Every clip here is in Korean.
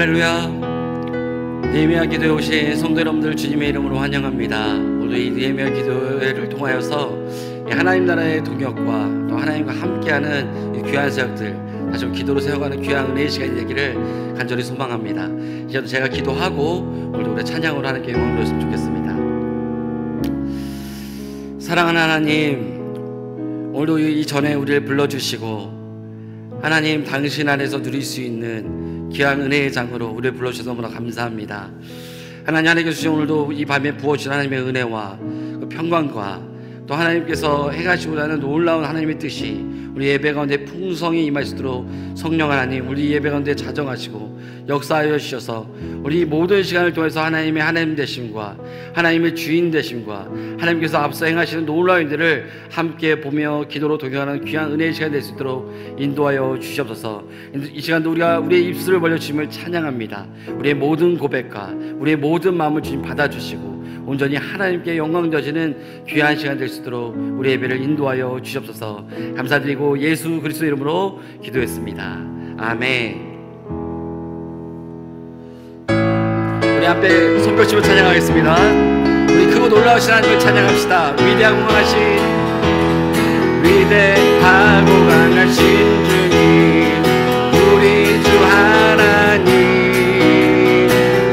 할렐루야. 느헤미야 기도에 오신 성도 여러분들 주님의 이름으로 환영합니다. 오늘 이 느헤미야 기도회를 통하여서 하나님 나라의 동역과 또 하나님과 함께하는 이 귀한 사역들 다시 한번 기도로 세워가는 귀한 은혜의 시간이 되기를 간절히 소망합니다. 이제 제가 기도하고 오늘도 우리 찬양으로 하나님께 영광 돌렸으면 좋겠습니다. 사랑하는 하나님, 오늘도 이전에 우리를 불러주시고 하나님 당신 안에서 누릴 수 있는 귀한 은혜의 장으로 우리를 불러주셔서 너무나 감사합니다. 하나님께서 주신 오늘도 이 밤에 부어주신 하나님의 은혜와 그 평강과 또 하나님께서 행하시고자 하는 놀라운 하나님의 뜻이 우리 예배 가운데 풍성히 임하시도록 성령 하나님 우리 예배 가운데 자정하시고 역사하여 주셔서 우리 모든 시간을 통해서 하나님의 하나님 되심과 하나님의 주인 되심과 하나님께서 앞서 행하시는 놀라운 일들을 함께 보며 기도로 동행하는 귀한 은혜의 시간이 될 수 있도록 인도하여 주시옵소서. 이 시간도 우리가 우리의 입술을 벌려 주님을 찬양합니다. 우리의 모든 고백과 우리의 모든 마음을 주님 받아주시고 온전히 하나님께 영광 되어지는 귀한 시간 될 수 있도록 우리 예배를 인도하여 주시옵소서. 감사드리고 예수 그리스도 이름으로 기도했습니다. 아멘. 우리 앞에 손뼉치고 찬양하겠습니다. 우리 크고 놀라우신 하나님을 찬양합시다. 위대하고 강하신 위대하고 강하신 주님 우리 주 하나님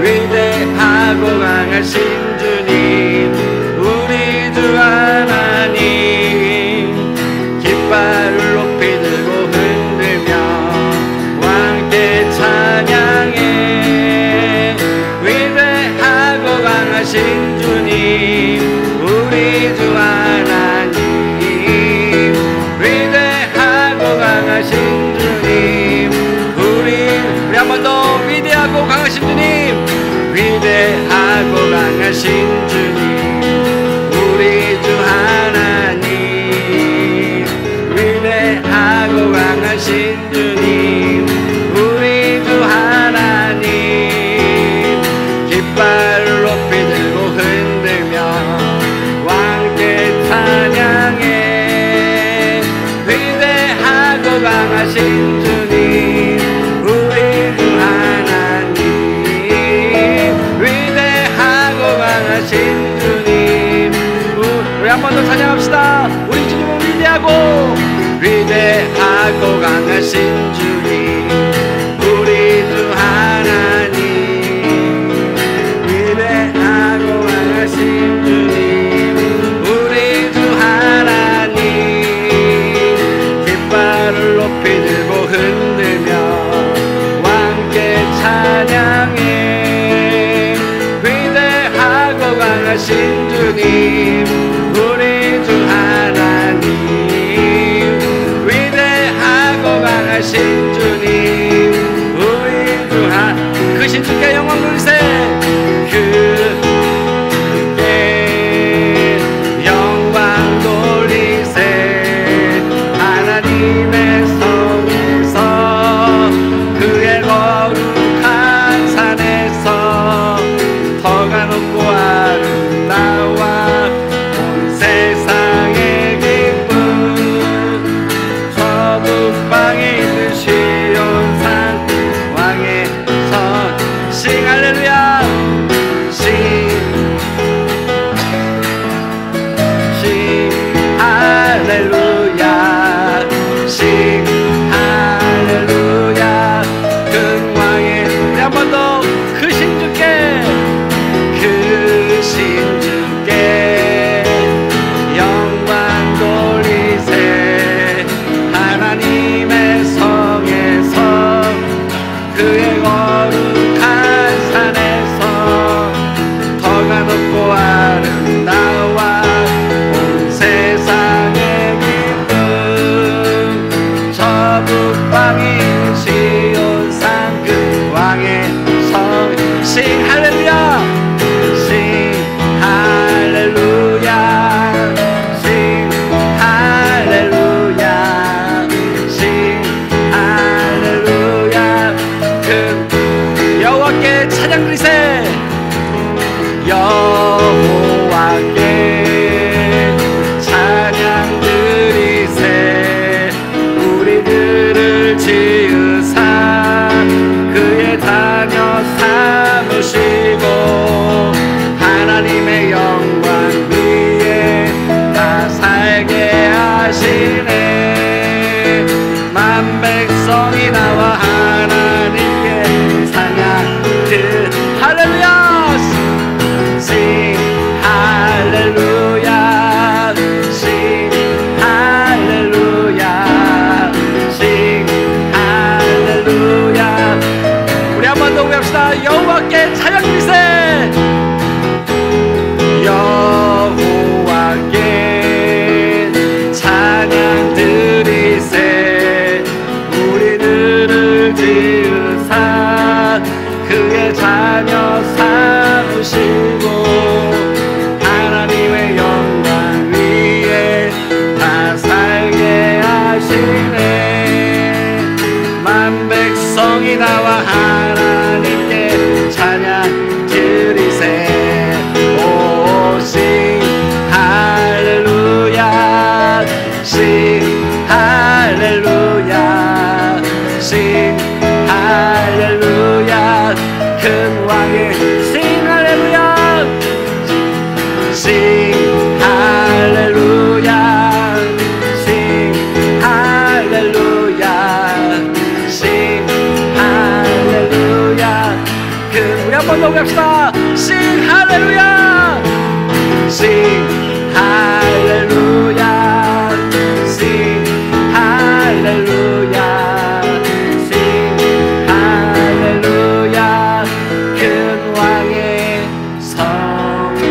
위대하고 강하신 주님 우리 주 하나님 깃발을 높이 들고 흔들며 왕께 찬양해 위대하고 강하신 주님 우리 주 하나님 위대하고 강하신 주님 우리 한 번 더 위대하고 강하신 주님 위대하고 강하신 주님 우리 주 하나님 위대하고 강하신 주님 우리 주 하나님 깃발을 높이 들고 흔들며 왕께 찬양해 위대하고 강하신 주님 우리 주 하나님 위대하고 강하신 주님 우리 한 번 더 찬양합시다. 우리 주님은 위대하고 강하신 주님 우리 주 하나님 위대하고 강하신 주님 우리 주 하나님 깃발을 높이 들고 흔들며 왕께 찬양해 위대하고 강하신 주님 우리 주 하나님 위대하고 강하신 주님 우리 주 하나님 크신 주께 영광 돌리세 그게 영광 돌리세 하나님의 성에서 그의 거룩한 산에서 터가 높고 아름다워 Sing Hallelujah, Sing Hallelujah, Sing Hallelujah. 우리 한번 더 합시다. Sing Hallelujah, Sing Hallelujah, Sing Hallelujah, Sing Hallelujah. 큰 왕의 성세.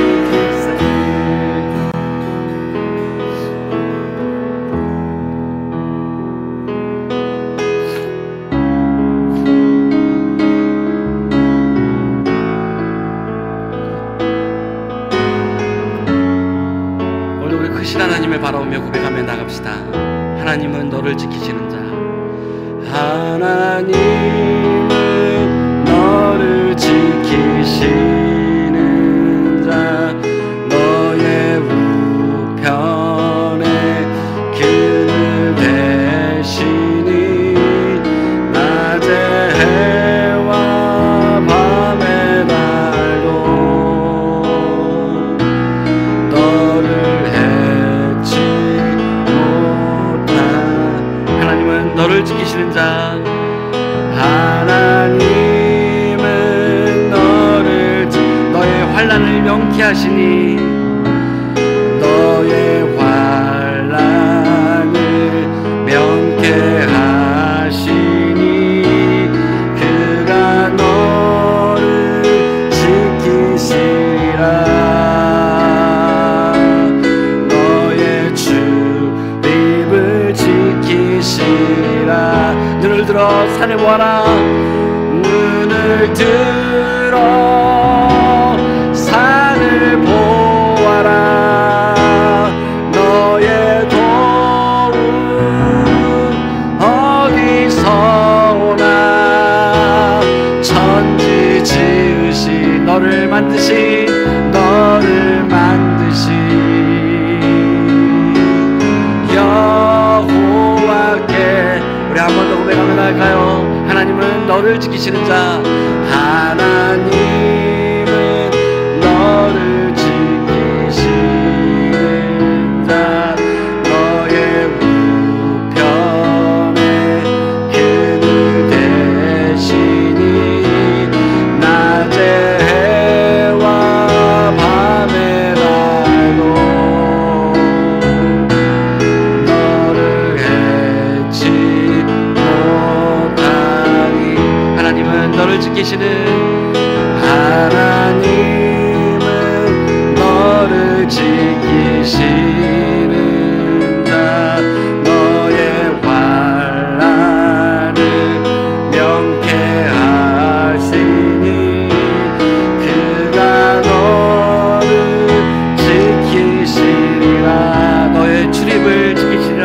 오늘 우리 크신 하나님을 바라보며 고백하며 나갑시다. 하나님은 너를 지키시는 자, 하나님은 너를 지키시는 자, 너의 우편에 그늘 대시니 낮에 해와 밤에 달도 너를 해치 못한. 하나님은 너를 지키시는 자, 하나님은 너의 환난을 명쾌하시니 너의 환난을 명쾌하시니 그가 너를 지키시라. 너의 출입을 지키시라. 눈을 들어 산을 보아라. 눈을 들어 산을 보아라. 너의 도움 어디서 오나. 천지 지으신 너를 만드신 여호와께. 우리 한 번 더 고백하며 나갈까요? 하나님은 너를 지키시는 자, 하나님은 너를 지키시는 자, 너의 우편에 그늘 대시니 낮에 해와 밤에 달도 너를 해치 못하니. 하나님은 너를 지키시는, 하나님은 너를 지키시는 자, 너의 환난을 명쾌하시니 그가 너를 지키시리라. 너의 출입을 지키시리라.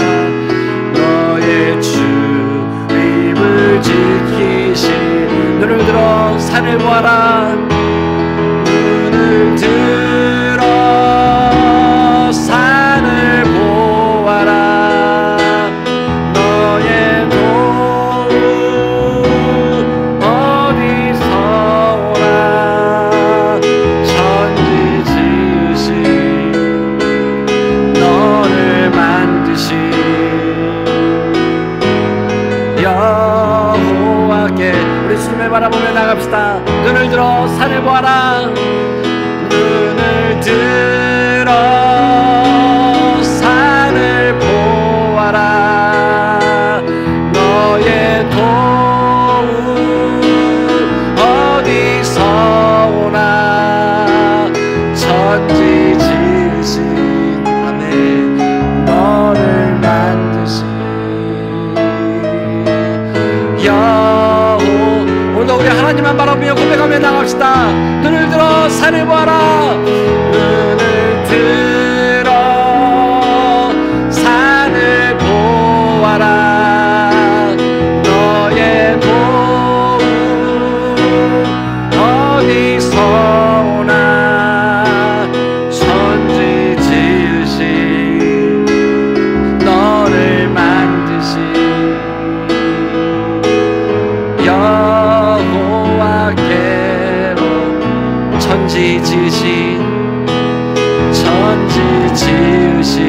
너의 출입을 지키시. 눈을 들어 산을 보아라. 눈을 들어 산을 보아라. 너의 도움 어디서 오나. 천지 지으신 너를 만드신 여호와께. 우리 주님을 바라보며 나갑시다. 눈을 들어 산을 보아라. 눈을 들어 산을 보아라. 너의 도움 어디서 오나. 천지 지으신 아멘 너를 만드신 오늘도 우리 하나님만 바라보며 고백하며 나갑시다. 눈을 들어 산을 보아라. 눈을 들어 산을 보아라. 너의 도움 어디서 오나. 천지 지으신 너를 만드신 여호와께로. 천지 지으신 지으신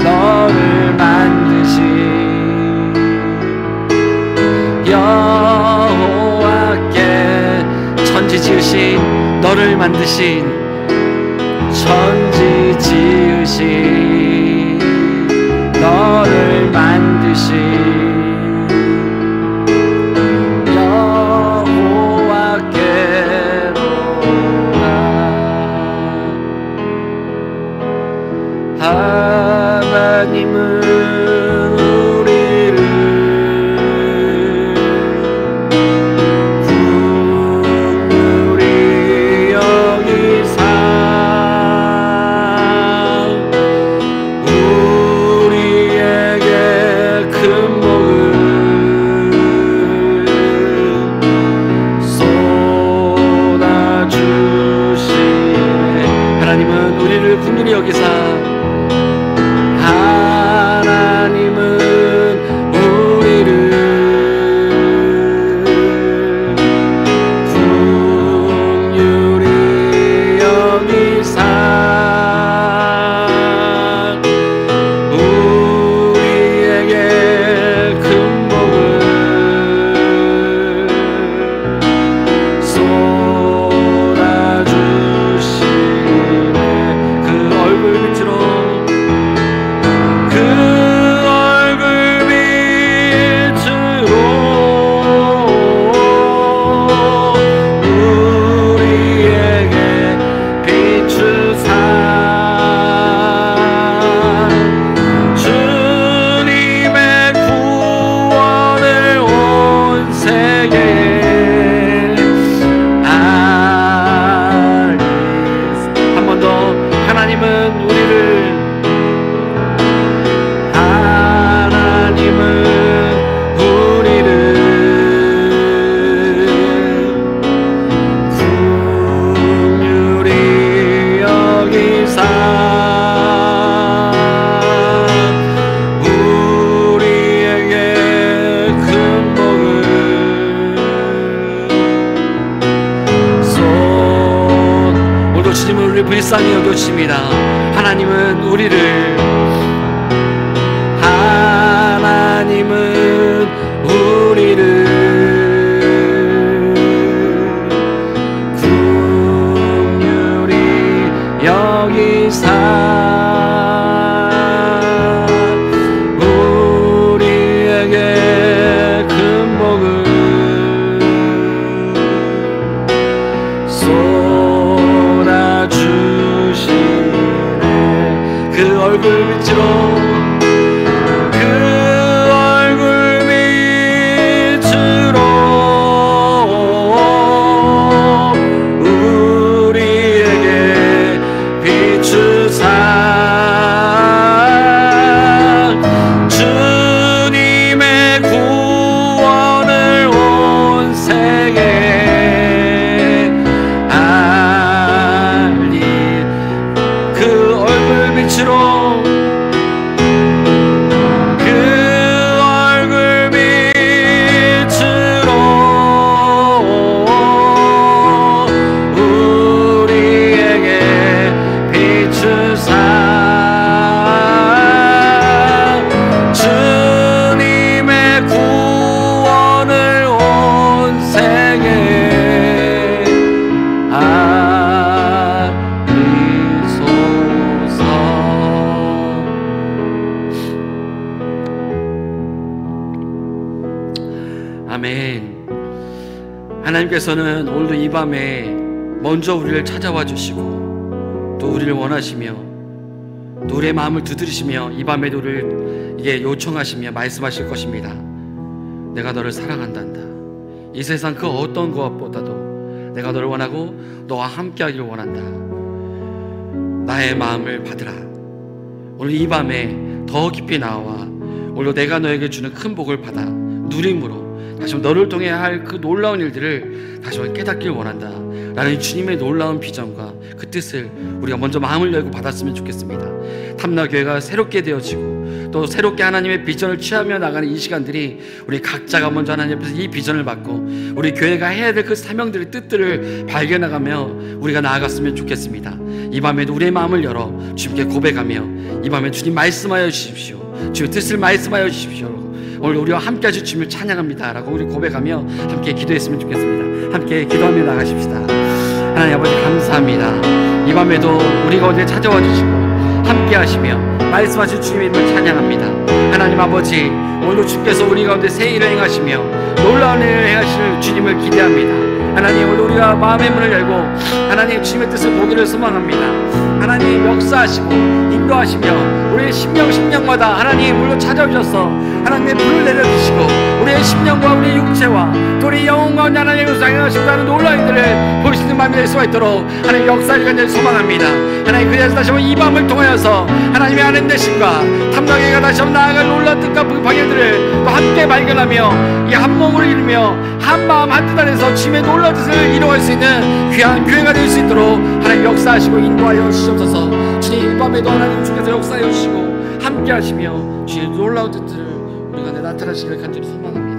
너를 만드신 여호와께 천지 지으신 너를 만드신 천지 지으신 너를 만드신 하나님은 우리를 긍휼히 여기사 우리에게 큰 복을 쏟아주시네. 하나님은 우리를 긍휼히 여기사 불쌍히 여겨주십니다. 하나님은 우리를 긍휼히 여기사 우리에게 큰 복을 쏟아주시네. 그 얼굴 밑으로 아멘. 하나님께서는 오늘도 이 밤에 먼저 우리를 찾아와 주시고 또 우리를 원하시며 또 우리의 마음을 두드리시며 이 밤에도 우리를 요청하시며 말씀하실 것입니다. 내가 너를 사랑한단다. 이 세상 그 어떤 것보다도 내가 너를 원하고 너와 함께 하기를 원한다. 나의 마음을 받으라. 오늘 이 밤에 더 깊이 나와 오늘 내가 너에게 주는 큰 복을 받아 누림으로 다시 한번 너를 통해 할 그 놀라운 일들을 다시 한번 깨닫길 원한다 라는 주님의 놀라운 비전과 그 뜻을 우리가 먼저 마음을 열고 받았으면 좋겠습니다. 탐나교회가 새롭게 되어지고 또 새롭게 하나님의 비전을 취하며 나가는 이 시간들이 우리 각자가 먼저 하나님 앞에서 이 비전을 받고 우리 교회가 해야 될 그 사명들의 뜻들을 발견해가며 우리가 나아갔으면 좋겠습니다. 이 밤에도 우리의 마음을 열어 주님께 고백하며 이 밤에 주님 말씀하여 주십시오. 주의 뜻을 말씀하여 주십시오. 오늘 우리와 함께 하실 주님을 찬양합니다 라고 우리 고백하며 함께 기도했으면 좋겠습니다. 함께 기도하며 나가십시다. 하나님 아버지 감사합니다. 이 밤에도 우리 가운데 찾아와 주시고 함께 하시며 말씀하실 주님의 이름을 찬양합니다. 하나님 아버지, 오늘도 주께서 우리 가운데 새 일을 행하시며 놀라운 일을 행하실 주님을 기대합니다. 하나님, 오늘 우리가 마음의 문을 열고 하나님 주님의 뜻을 보기를 소망합니다. 하나님 역사하시고 인도하시며 우리의 심령마다 하나님 물로 찾아오셔서 하나님의 불을 내려주시고 우리의 심령과 우리의 육체와 또 우리 영혼과 하나님의 상행하시고 놀라운 일들을 볼 수 있는 마음이 될 수가 있도록 하나님 역사를 소망합니다. 하나님, 그래서 다시 한번 이 밤을 통하여서 하나님의 하나님 되심과 탐나게가 다시 한번 나아갈 놀라운 뜻과 그 방향들을 또 함께 발견하며 이 한 몸으로 이루며 한 마음 한 뜻 안에서 주님의 놀라운 뜻을 이루어갈 수 있는 귀한 교회가 될 수 있도록 하나님 역사하시고 인도하여 주시옵소서. 주님, 이 밤에도 하나님 주께서 역사하여 주시고 함께 하시며 주의 놀라운 뜻들을 우리가 나타나시기를 간절히 소망합니다.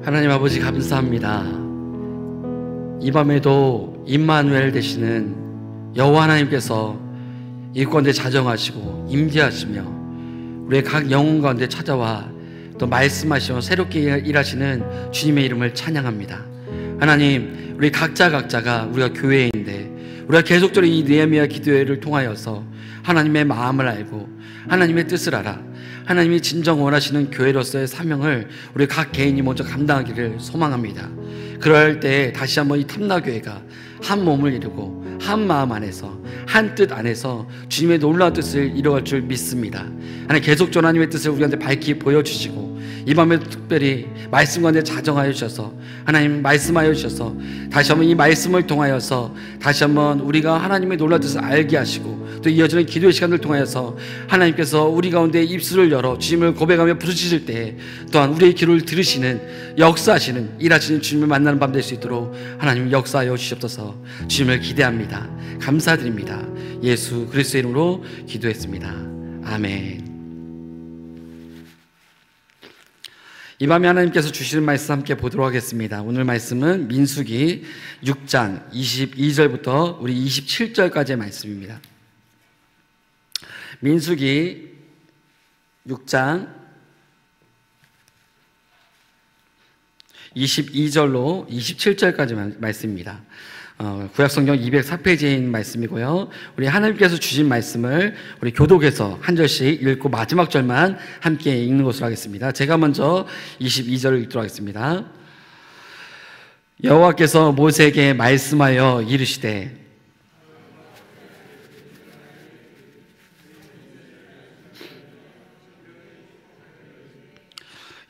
하나님 아버지 감사합니다. 이 밤에도 임마누엘 되시는 여호와 하나님께서 이 가운데 자정하시고 임재하시며 우리의 각 영혼 가운데 찾아와 또 말씀하시며 새롭게 일하시는 주님의 이름을 찬양합니다. 하나님, 우리 각자가 우리가 교회인데 우리가 계속적으로 이 느헤미야 기도회를 통하여서 하나님의 마음을 알고 하나님의 뜻을 알아 하나님이 진정 원하시는 교회로서의 사명을 우리 각 개인이 먼저 감당하기를 소망합니다. 그럴 때 다시 한번 이 탐나교회가 한 몸을 이루고 한 마음 안에서 한 뜻 안에서 주님의 놀라운 뜻을 이루어갈 줄 믿습니다. 하나님, 계속적으로 하나님의 뜻을 우리한테 밝히 보여주시고 이 밤에 특별히 말씀 가운데 자정하여 주셔서 하나님 말씀하여 주셔서 다시 한번 이 말씀을 통하여서 다시 한번 우리가 하나님의 놀라운 뜻을 알게 하시고 또 이어지는 기도의 시간을 통하여서 하나님께서 우리 가운데 입술을 열어 주님을 고백하며 부르짖을 때 또한 우리의 기도를 들으시는 역사하시는 일하시는 주님을 만나는 밤 될 수 있도록 하나님 역사하여 주시옵소서. 주님을 기대합니다. 감사드립니다. 예수 그리스도의 이름으로 기도했습니다. 아멘. 이 밤에 하나님께서 주시는 말씀 함께 보도록 하겠습니다. 오늘 말씀은 민수기 6장 22절부터 우리 27절까지의 말씀입니다. 민수기 6장 22절로 27절까지 말씀입니다. 구약성경 204페이지에 있는 말씀이고요. 우리 하나님께서 주신 말씀을 우리 교독에서 한 절씩 읽고 마지막 절만 함께 읽는 것으로 하겠습니다. 제가 먼저 22절을 읽도록 하겠습니다. 여호와께서 모세에게 말씀하여 이르시되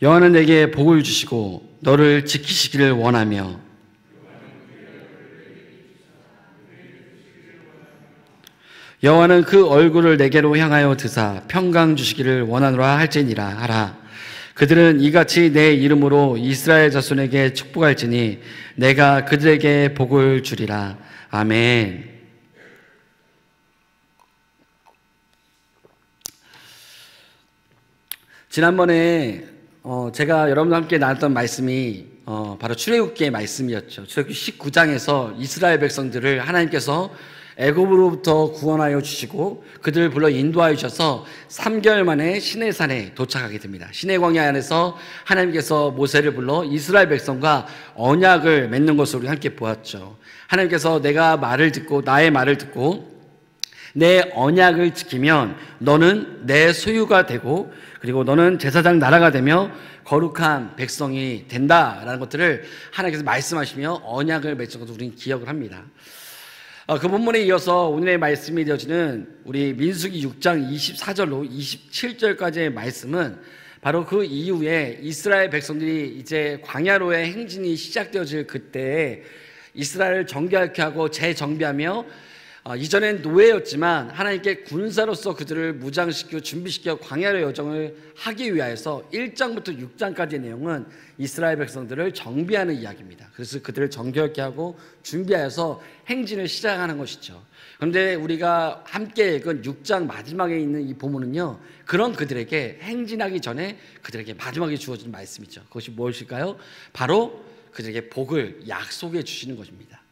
여호와는 내게 복을 주시고 너를 지키시기를 원하며 여호와는 그 얼굴을 내게로 향하여 드사 평강 주시기를 원하노라 할지니라 하라. 그들은 이같이 내 이름으로 이스라엘 자손에게 축복할지니 내가 그들에게 복을 주리라. 아멘. 지난번에 제가 여러분과 함께 나눴던 말씀이 바로 출애굽기의 말씀이었죠. 출애굽기 19장에서 이스라엘 백성들을 하나님께서 애굽으로부터 구원하여 주시고 그들을 불러 인도하여 주셔서 3개월 만에 시내산에 도착하게 됩니다. 시내 광야 안에서 하나님께서 모세를 불러 이스라엘 백성과 언약을 맺는 것을 우리 함께 보았죠. 하나님께서 내가 말을 듣고 나의 말을 듣고 내 언약을 지키면 너는 내 소유가 되고 그리고 너는 제사장 나라가 되며 거룩한 백성이 된다라는 것들을 하나님께서 말씀하시며 언약을 맺은 것을 우리는 기억을 합니다. 그 본문에 이어서 오늘의 말씀이 되어지는 우리 민수기 6장 24절로 27절까지의 말씀은 바로 그 이후에 이스라엘 백성들이 이제 광야로의 행진이 시작되어질 그때에 이스라엘을 정결케 하고 재정비하며 이전엔 노예였지만 하나님께 군사로서 그들을 무장시키고 준비시켜 광야의 여정을 하기 위하여서 1장부터 6장까지의 내용은 이스라엘 백성들을 정비하는 이야기입니다. 그래서 그들을 정결케 하고 준비하여서 행진을 시작하는 것이죠. 그런데 우리가 함께 읽은 6장 마지막에 있는 이 본문은요, 그런 그들에게 행진하기 전에 그들에게 마지막에 주어진 말씀이죠. 그것이 무엇일까요? 바로 그들에게 복을 약속해 주시는 것입니다.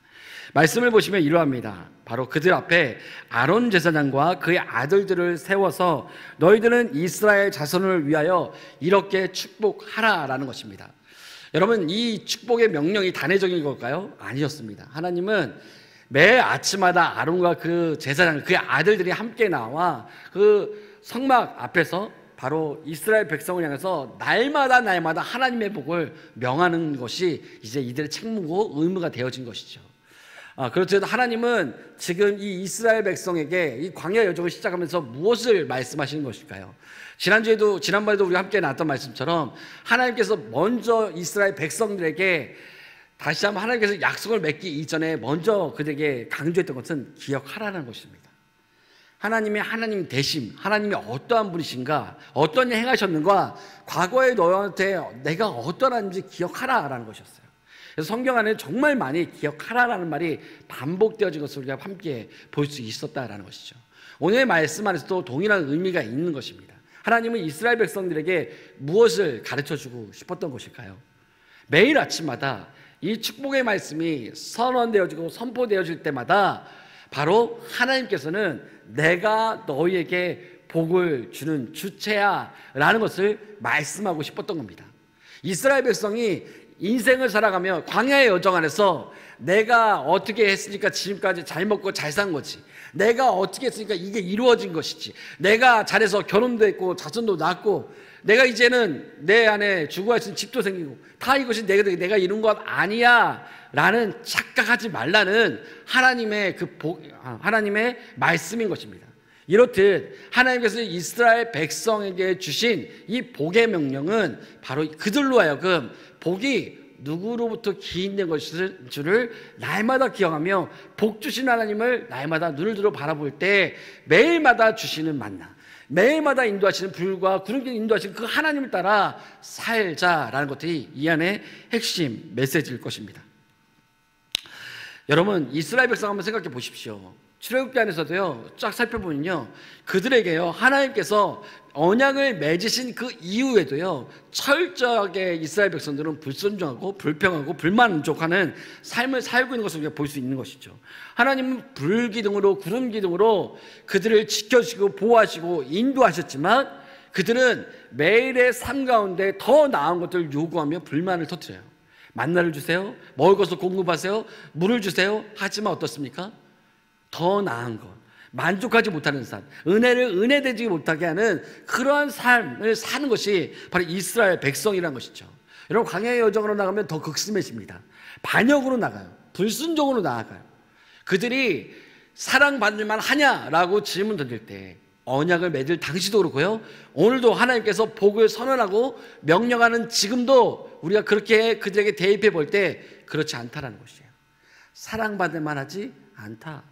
말씀을 보시면 이러합니다. 바로 그들 앞에 아론 제사장과 그의 아들들을 세워서 너희들은 이스라엘 자손을 위하여 이렇게 축복하라라는 것입니다. 여러분, 이 축복의 명령이 단회적인 걸까요? 아니었습니다. 하나님은 매 아침마다 아론과 그 제사장, 그의 아들들이 함께 나와 그 성막 앞에서 바로 이스라엘 백성을 향해서 날마다 하나님의 복을 명하는 것이 이제 이들의 책무고 의무가 되어진 것이죠. 그렇죠. 하나님은 지금 이 이스라엘 백성에게 이 광야 여정을 시작하면서 무엇을 말씀하시는 것일까요? 지난번에도 우리가 함께 나눴던 말씀처럼 하나님께서 먼저 이스라엘 백성들에게 다시 한번 하나님께서 약속을 맺기 이전에 먼저 그들에게 강조했던 것은 기억하라는 것입니다. 하나님의 하나님 되심, 하나님이 어떠한 분이신가, 어떤 일 행하셨는가, 과거에 너한테 내가 어떠한지 기억하라라는 것이었어요. 그래서 성경 안에 정말 많이 기억하라라는 말이 반복되어진 것을 우리가 함께 볼 수 있었다라는 것이죠. 오늘의 말씀 안에서도 동일한 의미가 있는 것입니다. 하나님은 이스라엘 백성들에게 무엇을 가르쳐주고 싶었던 것일까요? 매일 아침마다 이 축복의 말씀이 선언되어지고 선포되어질 때마다 바로 하나님께서는 내가 너희에게 복을 주는 주체야 라는 것을 말씀하고 싶었던 겁니다. 이스라엘 백성이 인생을 살아가며 광야의 여정 안에서 내가 어떻게 했으니까 지금까지 잘 먹고 잘 산 거지, 내가 어떻게 했으니까 이게 이루어진 것이지, 내가 잘해서 결혼도 했고 자손도 낳고 내가 이제는 내 안에 주거할 수 있는 집도 생기고 다 이것이 내가 이룬 것 아니야 라는 착각하지 말라는 하나님의 하나님의 말씀인 것입니다. 이렇듯 하나님께서 이스라엘 백성에게 주신 이 복의 명령은 바로 그들로 하여금 복이 누구로부터 기인된 것일 줄을 날마다 기억하며 복 주신 하나님을 날마다 눈을 들어 바라볼 때 매일마다 주시는 만나, 매일마다 인도하시는 불과 구름길 인도하시는 그 하나님을 따라 살자라는 것들이 이 안에 핵심 메시지일 것입니다. 여러분, 이스라엘 백성 한번 생각해 보십시오. 출애굽기 안에서도요, 쫙 살펴보면요, 그들에게요 하나님께서 언약을 맺으신 그 이후에도요 철저하게 이스라엘 백성들은 불순종하고 불평하고 불만족하는 삶을 살고 있는 것을 우리가 볼 수 있는 것이죠. 하나님은 불기둥으로 구름기둥으로 그들을 지켜주시고 보호하시고 인도하셨지만 그들은 매일의 삶 가운데 더 나은 것들을 요구하며 불만을 터뜨려요. 만나를 주세요, 먹을 것을 공급하세요, 물을 주세요. 하지만 어떻습니까? 더 나은 것, 만족하지 못하는 삶, 은혜를 은혜되지 못하게 하는 그러한 삶을 사는 것이 바로 이스라엘 백성이라는 것이죠. 여러분, 광야의 여정으로 나가면 더 극심해집니다. 반역으로 나가요. 불순종으로 나아가요. 그들이 사랑받을 만하냐라고 질문 던질 때 언약을 맺을 당시도 그렇고요, 오늘도 하나님께서 복을 선언하고 명령하는 지금도 우리가 그렇게 그들에게 대입해 볼 때 그렇지 않다라는 것이에요. 사랑받을 만하지 않다.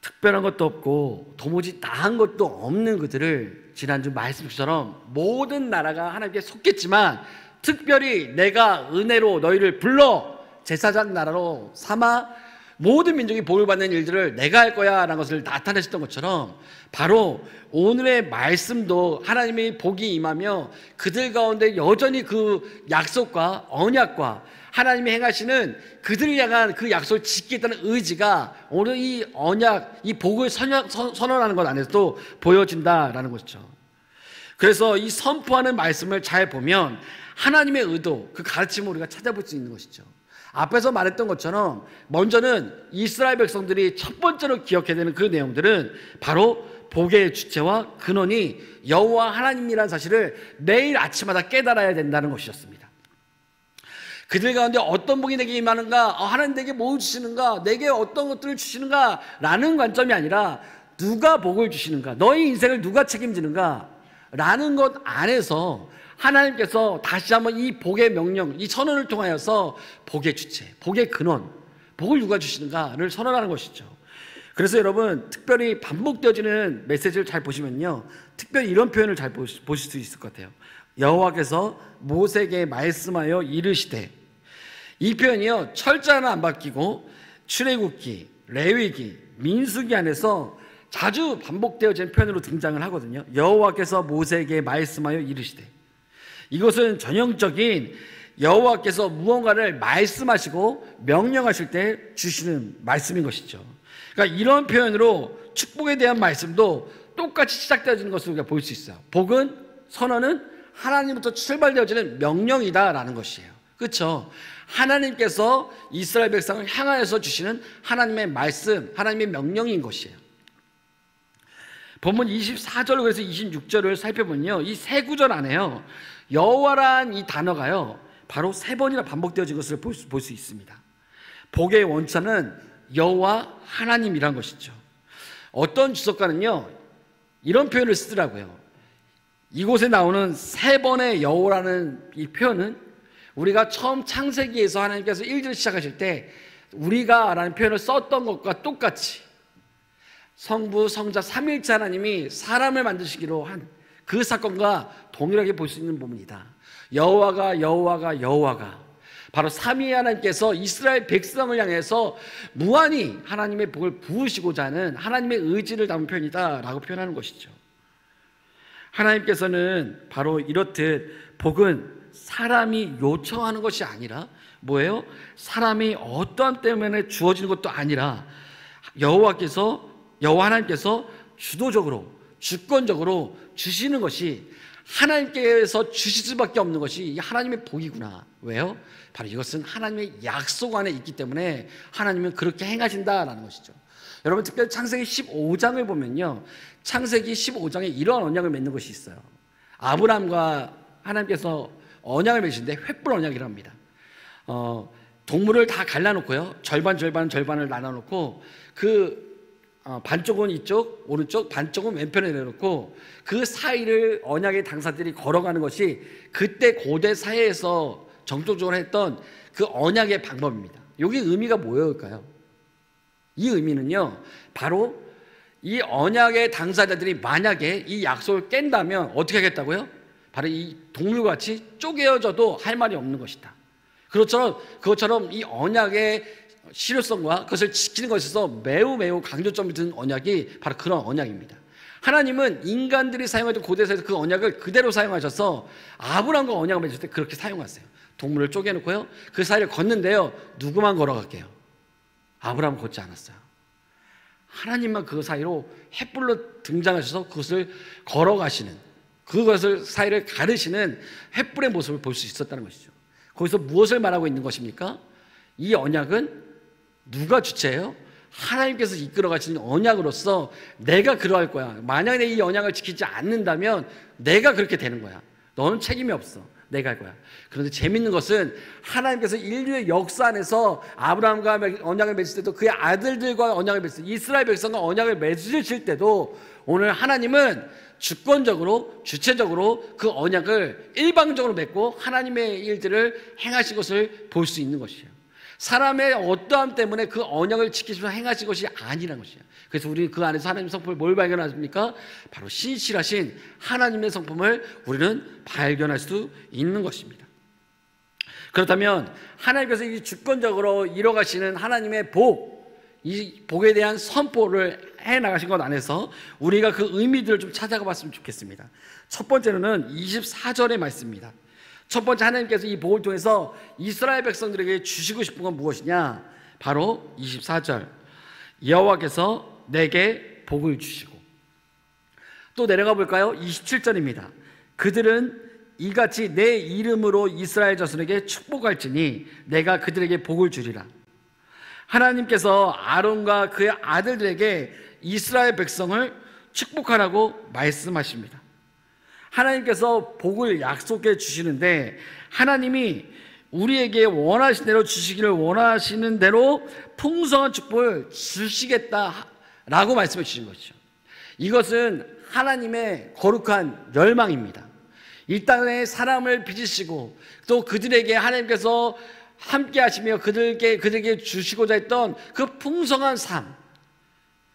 특별한 것도 없고 도무지 나은 것도 없는 그들을 지난주 말씀처럼 모든 나라가 하나님께 속겠지만 특별히 내가 은혜로 너희를 불러 제사장 나라로 삼아 모든 민족이 복을 받는 일들을 내가 할 거야 라는 것을 나타내셨던 것처럼 바로 오늘의 말씀도 하나님의 복이 임하며 그들 가운데 여전히 그 약속과 언약과 하나님이 행하시는 그들을 향한 그 약속을 지키겠다는 의지가 오늘 이 언약, 이 복을 선언하는 것 안에서도 보여진다라는 것이죠. 그래서 이 선포하는 말씀을 잘 보면 하나님의 의도, 그 가르침을 우리가 찾아볼 수 있는 것이죠. 앞에서 말했던 것처럼 먼저는 이스라엘 백성들이 첫 번째로 기억해야 되는 그 내용들은 바로 복의 주체와 근원이 여호와 하나님이라는 사실을 매일 아침마다 깨달아야 된다는 것이었습니다. 그들 가운데 어떤 복이 내게 임하는가, 하나님 내게 뭘 주시는가, 내게 어떤 것들을 주시는가 라는 관점이 아니라 누가 복을 주시는가, 너희 인생을 누가 책임지는가 라는 것 안에서 하나님께서 다시 한번 이 복의 명령, 이 선언을 통하여서 복의 주체, 복의 근원, 복을 누가 주시는가를 선언하는 것이죠. 그래서 여러분, 특별히 반복되어지는 메시지를 잘 보시면요, 특별히 이런 표현을 잘 보실 수 있을 것 같아요. 여호와께서 모세에게 말씀하여 이르시되. 이 표현이요, 철자는 안 바뀌고 출애굽기, 레위기, 민수기 안에서 자주 반복되어지는 표현으로 등장을 하거든요. 여호와께서 모세에게 말씀하여 이르시되. 이것은 전형적인 여호와께서 무언가를 말씀하시고 명령하실 때 주시는 말씀인 것이죠. 그러니까 이런 표현으로 축복에 대한 말씀도 똑같이 시작되어지는 것을 우리가 볼 수 있어요. 복은, 선언은 하나님부터 출발되어지는 명령이다라는 것이에요. 그렇죠? 하나님께서 이스라엘 백성을 향하여서 주시는 하나님의 말씀, 하나님의 명령인 것이에요. 본문 24절 그래서 26절을 살펴보면요, 이 세 구절 안에요, 여호와란 이 단어가요 바로 3번이나 반복되어진 것을 볼 수 있습니다. 복의 원천은 여호와 하나님이란 것이죠. 어떤 주석가는요 이런 표현을 쓰더라고요. 이곳에 나오는 3번의 여호라는 이 표현은 우리가 처음 창세기에서 하나님께서 일들을 시작하실 때 우리가 라는 표현을 썼던 것과 똑같이 성부, 성자, 삼위일체 하나님이 사람을 만드시기로 한 그 사건과 동일하게 볼 수 있는 부분이다. 여호와가 바로 삼위 하나님께서 이스라엘 백성을 향해서 무한히 하나님의 복을 부으시고자 하는 하나님의 의지를 담은 표현이다 라고 표현하는 것이죠. 하나님께서는 바로 이렇듯 복은 사람이 요청하는 것이 아니라 뭐예요? 사람이 어떠함 때문에 주어지는 것도 아니라 여호와 하나님께서 주도적으로, 주권적으로 주시는 것이, 하나님께서 주실 수밖에 없는 것이 하나님의 복이구나. 왜요? 바로 이것은 하나님의 약속 안에 있기 때문에 하나님은 그렇게 행하신다라는 것이죠. 여러분, 특별히 창세기 15장을 보면요, 창세기 15장에 이러한 언약을 맺는 것이 있어요. 아브라함과 하나님께서 언약을 맺으신데 횃불 언약이라고 합니다. 동물을 다 갈라놓고요, 절반을 나눠놓고 반쪽은 이쪽 오른쪽, 반쪽은 왼편에 내놓고 그 사이를 언약의 당사자들이 걸어가는 것이 그때 고대 사회에서 정통적으로 했던 그 언약의 방법입니다. 여기 의미가 뭐였을까요? 이 의미는요, 바로 이 언약의 당사자들이 만약에 이 약속을 깬다면 어떻게 하겠다고요? 바로 이 동물같이 쪼개어져도 할 말이 없는 것이다. 그것처럼 이 언약의 실효성과 그것을 지키는 것에서 매우 강조점이 든 언약이 바로 그런 언약입니다. 하나님은 인간들이 사용했던 고대사에서 그 언약을 그대로 사용하셔서 아브라함과 언약을 맺을 때 그렇게 사용하세요. 동물을 쪼개놓고요, 그 사이를 걷는데요, 누구만 걸어갈게요? 아브라함은 걷지 않았어요. 하나님만 그 사이로 횃불로 등장하셔서 그것을 걸어가시는, 그것을 사이를 가르시는 횃불의 모습을 볼 수 있었다는 것이죠. 거기서 무엇을 말하고 있는 것입니까? 이 언약은 누가 주체예요? 하나님께서 이끌어 가시는 언약으로서 내가 그러할 거야. 만약에 이 언약을 지키지 않는다면 내가 그렇게 되는 거야. 너는 책임이 없어. 내가 할 거야. 그런데 재밌는 것은 하나님께서 인류의 역사 안에서 아브라함과 언약을 맺을 때도 그의 아들들과 언약을 맺을 때, 이스라엘 백성과 언약을 맺으실 때도 오늘 하나님은 주권적으로, 주체적으로 그 언약을 일방적으로 맺고 하나님의 일들을 행하신 것을 볼 수 있는 것이에요. 사람의 어떠함 때문에 그 언약을 지키시면서 행하신 것이 아니라는 것이에요. 그래서 우리는 그 안에서 하나님의 성품을 뭘 발견하십니까? 바로 신실하신 하나님의 성품을 우리는 발견할 수 있는 것입니다. 그렇다면 하나님께서 이 주권적으로 이뤄가시는 하나님의 복, 이 복에 대한 선포를 해나가신 것 안에서 우리가 그 의미들을 좀 찾아가 봤으면 좋겠습니다. 첫 번째로는 24절의 말씀입니다. 첫 번째, 하나님께서 이 복을 통해서 이스라엘 백성들에게 주시고 싶은 건 무엇이냐? 바로 24절, 여호와께서 내게 복을 주시고. 또 내려가 볼까요? 27절입니다. 그들은 이같이 내 이름으로 이스라엘 자손에게 축복할지니 내가 그들에게 복을 주리라. 하나님께서 아론과 그의 아들들에게 이스라엘 백성을 축복하라고 말씀하십니다. 하나님께서 복을 약속해 주시는데, 하나님이 우리에게 원하신 대로 주시기를 원하시는 대로 풍성한 축복을 주시겠다라고 말씀해 주신 것이죠. 이것은 하나님의 거룩한 열망입니다. 이 땅에 사람을 빚으시고 또 그들에게 하나님께서 함께 하시며 그들에게 주시고자 했던 그 풍성한 삶,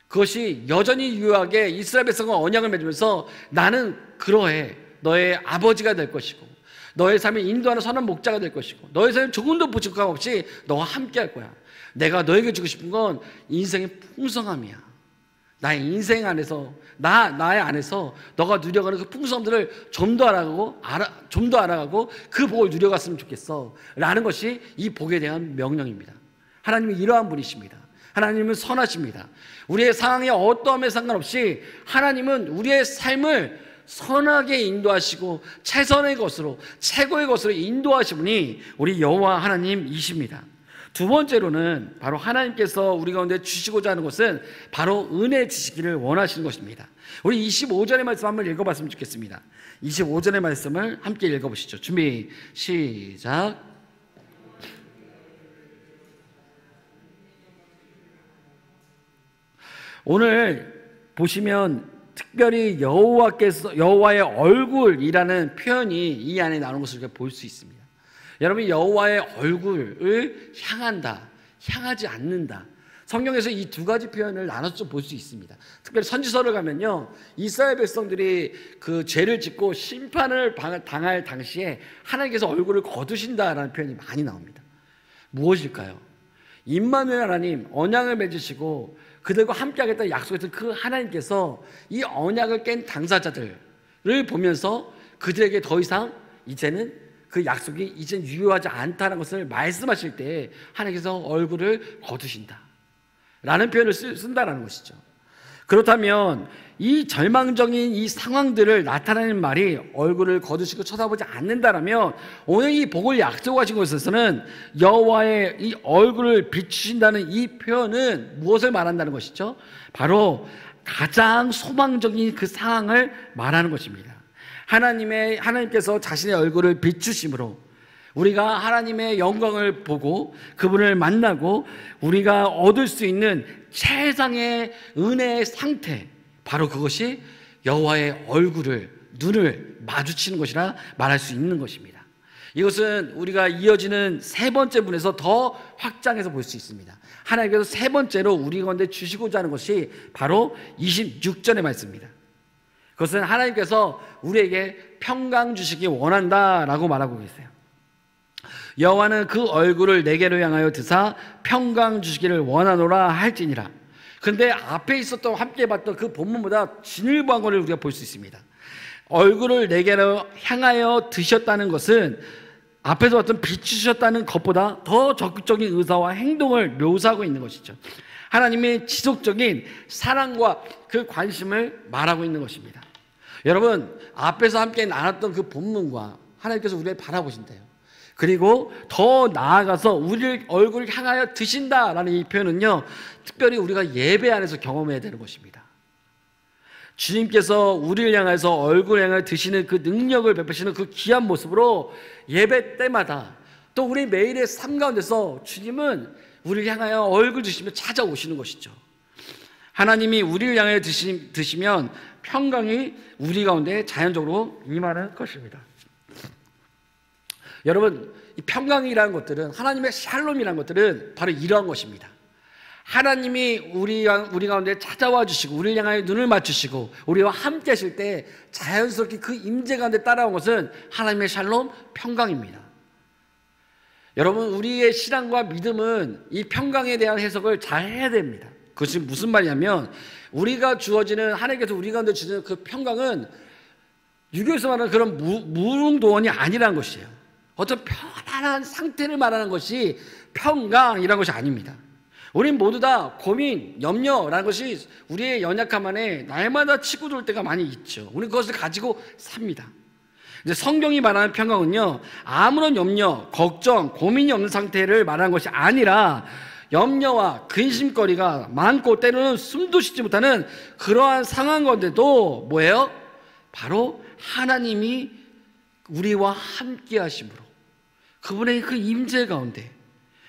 그것이 여전히 유효하게 이스라엘 백성과 언약을 맺으면서 나는 그러해 너의 아버지가 될 것이고 너의 삶을 인도하는 선한 목자가 될 것이고 너의 삶을 조금도 부족함 없이 너와 함께 할 거야. 내가 너에게 주고 싶은 건 인생의 풍성함이야. 나의 인생 안에서 나의 안에서 너가 누려가는 그 풍성함들을 좀 더 알아가고 그 복을 누려갔으면 좋겠어 라는 것이 이 복에 대한 명령입니다. 하나님은 이러한 분이십니다. 하나님은 선하십니다. 우리의 상황에 어떠함에 상관없이 하나님은 우리의 삶을 선하게 인도하시고 최선의 것으로 최고의 것으로 인도하시는 분이 우리 여호와 하나님이십니다. 두 번째로는 바로 하나님께서 우리 가운데 주시고자 하는 것은 바로 은혜 주시기를 원하시는 것입니다. 우리 25절의 말씀 한번 읽어봤으면 좋겠습니다. 25절의 말씀을 함께 읽어보시죠. 준비 시작. 오늘 보시면 특별히 여호와의 얼굴이라는 표현이 이 안에 나오는 것을 우리가 볼 수 있습니다. 여러분, 여호와의 얼굴을 향한다, 향하지 않는다. 성경에서 이 두 가지 표현을 나눠서 볼 수 있습니다. 특별히 선지서를 가면요, 이스라엘 백성들이 그 죄를 짓고 심판을 당할 당시에 하나님께서 얼굴을 거두신다라는 표현이 많이 나옵니다. 무엇일까요? 임마누엘 하나님, 언약을 맺으시고 그들과 함께하겠다 약속했던 그 하나님께서 이 언약을 깬 당사자들을 보면서 그들에게 더 이상 이제는 그 약속이 이제 유효하지 않다는 것을 말씀하실 때 하나님께서 얼굴을 거두신다 라는 표현을 쓴다는 것이죠. 그렇다면 이 절망적인 이 상황들을 나타내는 말이 얼굴을 거두시고 쳐다보지 않는다라면 오늘 이 복을 약속하신 것에서는 여호와의 이 얼굴을 비추신다는 이 표현은 무엇을 말한다는 것이죠? 바로 가장 소망적인 그 상황을 말하는 것입니다. 하나님께서 자신의 얼굴을 비추심으로 우리가 하나님의 영광을 보고 그분을 만나고 우리가 얻을 수 있는 최상의 은혜의 상태, 바로 그것이 여호와의 눈을 마주치는 것이라 말할 수 있는 것입니다. 이것은 우리가 이어지는 세 번째 분에서 더 확장해서 볼 수 있습니다. 하나님께서 세 번째로 우리 가운데 주시고자 하는 것이 바로 26절의 말씀입니다. 그것은 하나님께서 우리에게 평강 주시기 원한다라고 말하고 계세요. 여호와는 그 얼굴을 내게로 향하여 드사 평강 주시기를 원하노라 할지니라. 그런데 앞에 있었던 함께 봤던 그 본문보다 진일보한 것을 우리가 볼 수 있습니다. 얼굴을 내게로 향하여 드셨다는 것은 앞에서 봤던 비추셨다는 것보다 더 적극적인 의사와 행동을 묘사하고 있는 것이죠. 하나님의 지속적인 사랑과 그 관심을 말하고 있는 것입니다. 여러분, 앞에서 함께 나눴던 그 본문과 하나님께서 우리를 바라보신대요. 그리고 더 나아가서 우리를 얼굴을 향하여 드신다라는 이 표현은요, 특별히 우리가 예배 안에서 경험해야 되는 것입니다. 주님께서 우리를 향해서 얼굴을 향하여 드시는 그 능력을 베푸시는 그 귀한 모습으로 예배 때마다 또 우리 매일의 삶 가운데서 주님은 우리를 향하여 얼굴 드시며 찾아오시는 것이죠. 하나님이 우리를 향하여 드시면 평강이 우리 가운데 자연적으로 임하는 것입니다. 여러분, 이 평강이라는 것들은, 하나님의 샬롬이라는 것들은 바로 이러한 것입니다. 하나님이 우리 가운데 찾아와 주시고 우리를 향하여 눈을 맞추시고 우리와 함께 하실 때 자연스럽게 그 임재 가운데 따라온 것은 하나님의 샬롬, 평강입니다. 여러분, 우리의 신앙과 믿음은 이 평강에 대한 해석을 잘 해야 됩니다. 그것이 무슨 말이냐면, 우리가 주어지는, 하나님께서 우리 가운데 주시는 그 평강은 유교에서 말하는 그런 무릉도원이 아니라는 것이에요. 어떤 편안한 상태를 말하는 것이 평강이라는 것이 아닙니다. 우린 모두 다 고민, 염려라는 것이 우리의 연약함 안에 날마다 치고 돌 때가 많이 있죠. 우리는 그것을 가지고 삽니다. 이제 성경이 말하는 평강은요, 아무런 염려, 걱정, 고민이 없는 상태를 말하는 것이 아니라 염려와 근심거리가 많고 때로는 숨도 쉬지 못하는 그러한 상황 가운데도 뭐예요? 바로 하나님이 우리와 함께 하심으로 그분의 그 임재 가운데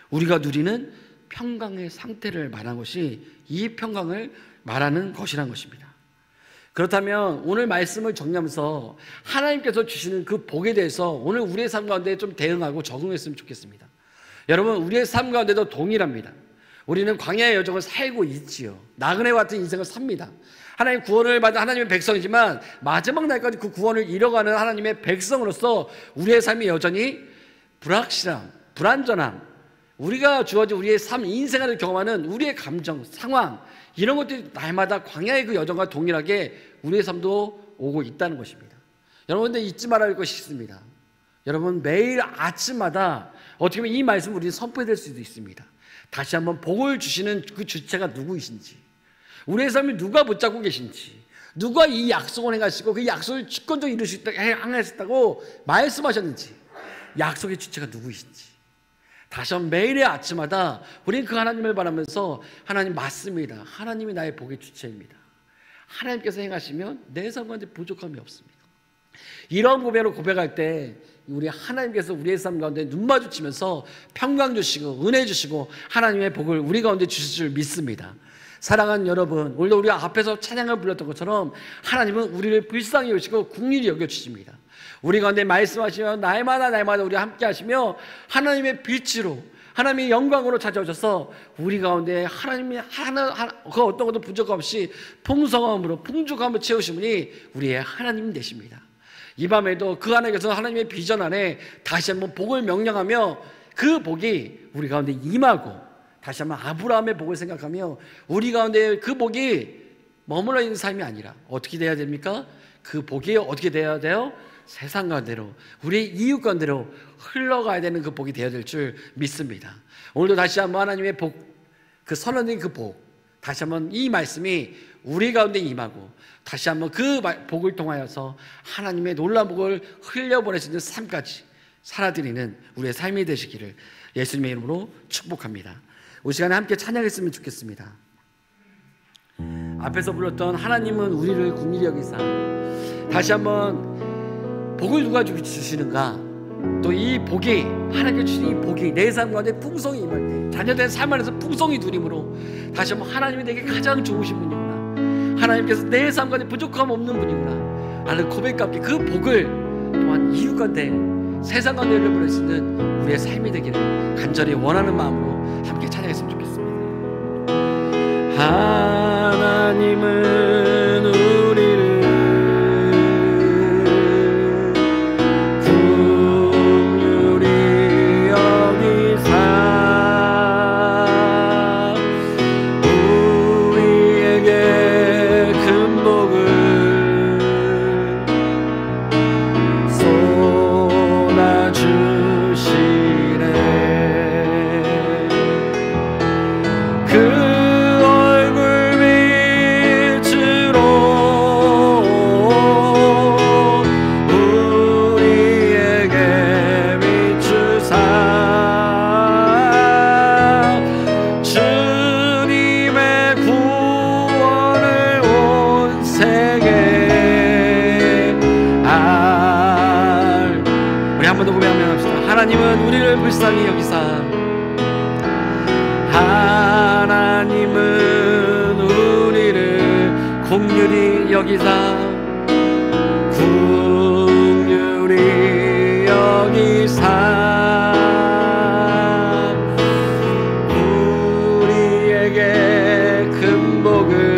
우리가 누리는 평강의 상태를 말하는 것이 이 평강을 말하는 것이란 것입니다. 그렇다면 오늘 말씀을 정리하면서 하나님께서 주시는 그 복에 대해서 오늘 우리의 삶 가운데 좀 대응하고 적응했으면 좋겠습니다. 여러분, 우리의 삶 가운데도 동일합니다. 우리는 광야의 여정을 살고 있지요. 나그네와 같은 인생을 삽니다. 하나님 구원을 받은 하나님의 백성이지만 마지막 날까지 그 구원을 이뤄가는 하나님의 백성으로서 우리의 삶이 여전히 불확실함, 불안전함, 우리가 주어진 우리의 삶, 인생을 경험하는 우리의 감정, 상황, 이런 것들이 날마다 광야의 그 여정과 동일하게 우리의 삶도 오고 있다는 것입니다. 여러분들 잊지 말아야 할 것이 있습니다. 여러분, 매일 아침마다 어떻게 보면 이 말씀을 우리는 선포해야 될 수도 있습니다. 다시 한번 복을 주시는 그 주체가 누구이신지, 우리의 삶을 누가 붙잡고 계신지, 누가 이 약속을 행하시고 그 약속을 주권적으로 이루시겠다고 행하셨다고 말씀하셨는지, 약속의 주체가 누구이신지 다시 한번 매일의 아침마다 우리는 그 하나님을 바라면서 하나님 맞습니다. 하나님이 나의 복의 주체입니다. 하나님께서 행하시면 내 삶 가운데 부족함이 없습니다. 이런 고백으로 고백할 때 우리 하나님께서 우리의 삶 가운데 눈 마주치면서 평강 주시고 은혜 주시고 하나님의 복을 우리 가운데 주실 줄 믿습니다. 사랑하는 여러분, 오늘도 우리가 앞에서 찬양을 불렀던 것처럼 하나님은 우리를 불쌍히 여기시고 긍휼히 여겨주십니다. 우리 가운데 말씀하시며 날마다 우리 함께 하시며 하나님의 빛으로, 하나님의 영광으로 찾아오셔서 우리 가운데 하나님이 그 어떤 것도 부족 없이 풍성함으로 풍족함을 채우신 분이 우리의 하나님 되십니다. 이 밤에도 그 하나님께서 하나님의 비전 안에 다시 한번 복을 명령하며 그 복이 우리 가운데 임하고, 다시 한번 아브라함의 복을 생각하며 우리 가운데 그 복이 머물러 있는 삶이 아니라 어떻게 돼야 됩니까? 그 복이 어떻게 돼야 돼요? 세상 가운데로, 우리의 이웃 가운데로 흘러가야 되는 그 복이 되어야 될 줄 믿습니다. 오늘도 다시 한번 하나님의 복, 그 선언된 그 복, 다시 한번 이 말씀이 우리 가운데 임하고 다시 한번 그 복을 통하여서 하나님의 놀라운 복을 흘려보낼 수 있는 삶까지 살아드리는 우리의 삶이 되시기를 예수님의 이름으로 축복합니다. 이 시간에 함께 찬양했으면 좋겠습니다. 앞에서 불렀던 하나님은 우리를 긍휼히 여기사, 다시 한번 복을 누가 주시는가, 또 이 복이, 하나님께 주신 이 복이 내 삶 가운데 풍성히 임할 때, 자녀된 삶 안에서 풍성히 누림으로 다시 한번 하나님이 내게 가장 좋으신 분이구나, 하나님께서 내 삶 가운데 부족함 없는 분이구나 하는 고백과 함께 그 복을 또한 이웃 가운데, 세상 가운데 흘려보낼 수 있는 우리의 삶이 되기를 간절히 원하는 마음으로 함께 찬양했으면 좋겠습니다. 하나님은 우리를 하나님은 우리를 불쌍히 여기사, 하나님은 우리를 긍휼히 여기사, 긍휼히 여기사 우리에게 큰 복을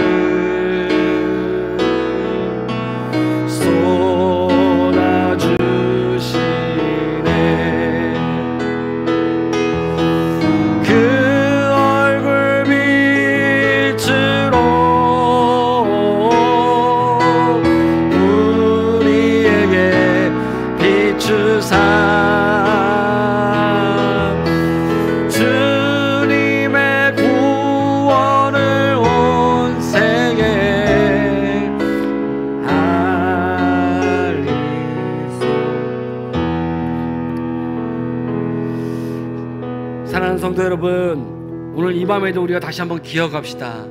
성도 여러분, 오늘 이 밤에도 우리가 다시 한번 기억합시다.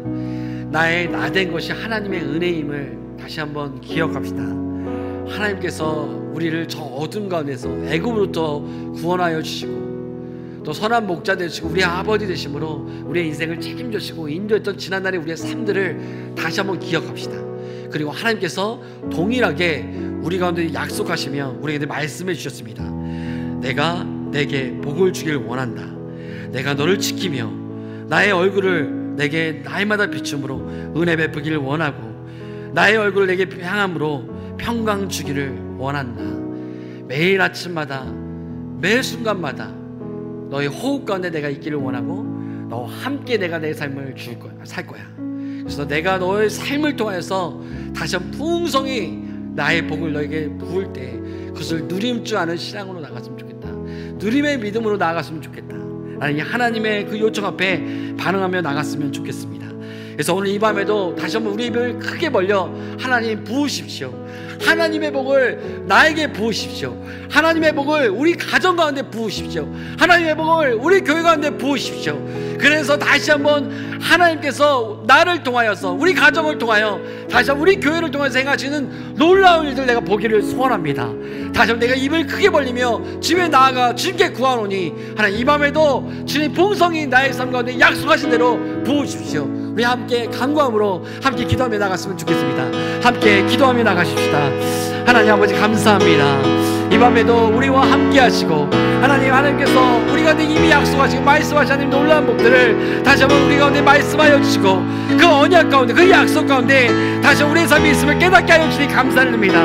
나의 나된 것이 하나님의 은혜임을 다시 한번 기억합시다. 하나님께서 우리를 저 어둠 가운데서 애굽으로부터 구원하여 주시고 또 선한 목자 되시고 우리의 아버지 되심으로 우리의 인생을 책임져주시고 인도했던 지난날의 우리의 삶들을 다시 한번 기억합시다. 그리고 하나님께서 동일하게 우리 가운데 약속하시며 우리에게 말씀해 주셨습니다. 내가 내게 복을 주길 원한다. 내가 너를 지키며 나의 얼굴을 내게 날마다 비춤으로 은혜 베푸기를 원하고 나의 얼굴을 내게 향함으로 평강 주기를 원한다. 매일 아침마다 매 순간마다 너의 호흡 가운데 내가 있기를 원하고 너와 함께 내가 내 삶을 살 거야. 그래서 내가 너의 삶을 통해서 다시 한번 풍성히 나의 복을 너에게 부을 때 그것을 누림 줄 아는 신앙으로 나갔으면 좋겠다. 누림의 믿음으로 나아갔으면 좋겠다. 나는 하나님의 그 요청 앞에 반응하며 나갔으면 좋겠습니다. 그래서 오늘 이 밤에도 다시 한번 우리 입을 크게 벌려 하나님 부으십시오. 하나님의 복을 나에게 부으십시오. 하나님의 복을 우리 가정 가운데 부으십시오. 하나님의 복을 우리 교회 가운데 부으십시오. 그래서 다시 한번 하나님께서 나를 통하여서 우리 가정을 통하여 다시 한번 우리 교회를 통해서 행하시는 놀라운 일들 내가 보기를 소원합니다. 다시 한번 내가 입을 크게 벌리며 집에 나아가 주님께 구하노니 하나님 이 밤에도 주님 풍성히 나의 삶 가운데 약속하신 대로 부으십시오. 우리 함께 간구함으로 함께 기도하며 나갔으면 좋겠습니다. 함께 기도하며 나가십시다. 하나님 아버지 감사합니다. 이 밤에도 우리와 함께 하시고 하나님께서 우리 가운데 이미 약속하시고 말씀하신 하나님 놀라운 복들을 다시 한번 우리 가운데 말씀하여 주시고 그 언약 가운데 그 약속 가운데 다시 우리의 삶이 있음을 깨닫게 하여 주시니 감사를 드립니다.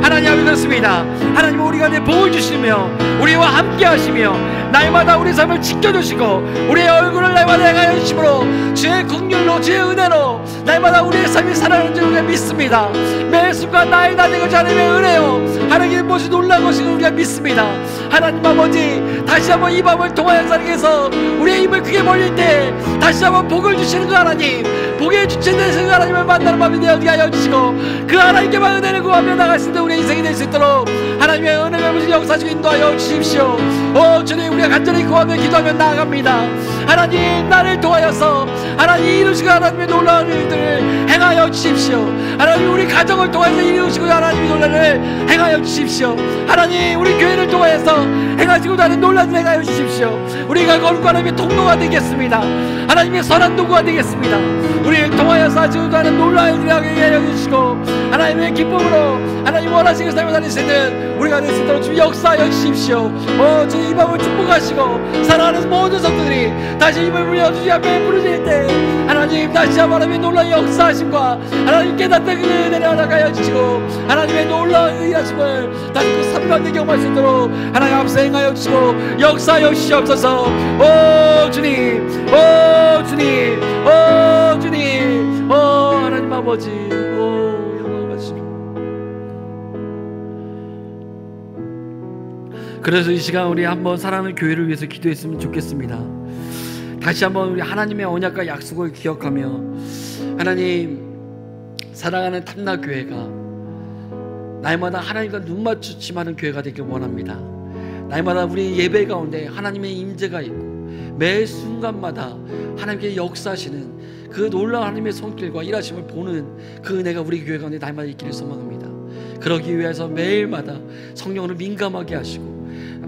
하나님 아버지 그렇습니다. 하나님 우리 가운데 복을 주시며 우리와 함께 하시며 날마다 우리 삶을 지켜주시고 우리의 얼굴을 날마다 행하여 주심으로 주의 긍휼로 주의 은혜로 날마다 우리의 삶이 살아가는 줄 우리가 믿습니다. 매 순간 나의 나되고 하나님의 은혜요 하나님의 무엇이 놀라운 것을 우리가 믿습니다. 하나님 아버지 다시 한번 이 밤을 통하여 하나님께서 우리의 입을 크게 벌릴 때 다시 한번 복을 주시는 그 하나님 복의 주체 되시는 그 하나님을 만나는 밤이 되게 하여 주시고 그 하나님께만 은혜를 구하며 나가실 때 우리의 인생이 될 수 있도록 하나님의 은혜를 아버지 역사하시고 인도하여 주십시오. 오 주님 우리가 간절히 구하며 기도하며 나아갑니다. 하나님 나를 도와여서 하나님 이루시고 하나님의 놀라운 일들을 행하여 주십시오. 하나님 우리 가정을 통해서 이루시고 하나님의 놀라를 행하여 주십시오. 하나님 우리 교회를 통해서 행하시고 하는 놀라를 행하여 주십시오. 우리가 거룩한 하나님의 통로가 되겠습니다. 하나님의 선한 도구가 되겠습니다. 우리를 통하여서 하시고 하는 놀라운 일을 하게 하여 주시고 하나님의 기쁨으로 하나님 원하시는 삶을 살릴 수 있는 우리가 될 수 있도록 주님 역사하여 주십시오. 주님 이 밤을 축복하시고 사랑하는 모든 성도들이 다시 입을 불려 주님 앞에 부르실 때 하나님 다시 한번 하나님의 놀라운 역사하심과 하나님 깨닫는 그 은혜를 허락하여 주시고 하나님의 놀라운 일하심을 다시 그 삼가운데 경험할 수 있도록 하나님 앞서 행하여 주시고 역사하여 주시옵소서. 오 주님 오 주님 오 주님 오 하나님 아버지 오 영광 받으시고 그래서 이 시간 우리 한번 사랑하는 교회를 위해서 기도했으면 좋겠습니다. 다시 한번 우리 하나님의 언약과 약속을 기억하며 하나님 사랑하는 탐나교회가 날마다 하나님과 눈 맞추침하는 교회가 되길 원합니다. 날마다 우리 예배 가운데 하나님의 임재가 있고 매 순간마다 하나님께 역사하시는 그 놀라운 하나님의 손길과 일하심을 보는 그 은혜가 우리 교회 가운데 날마다 있기를 소망합니다. 그러기 위해서 매일마다 성령으로 민감하게 하시고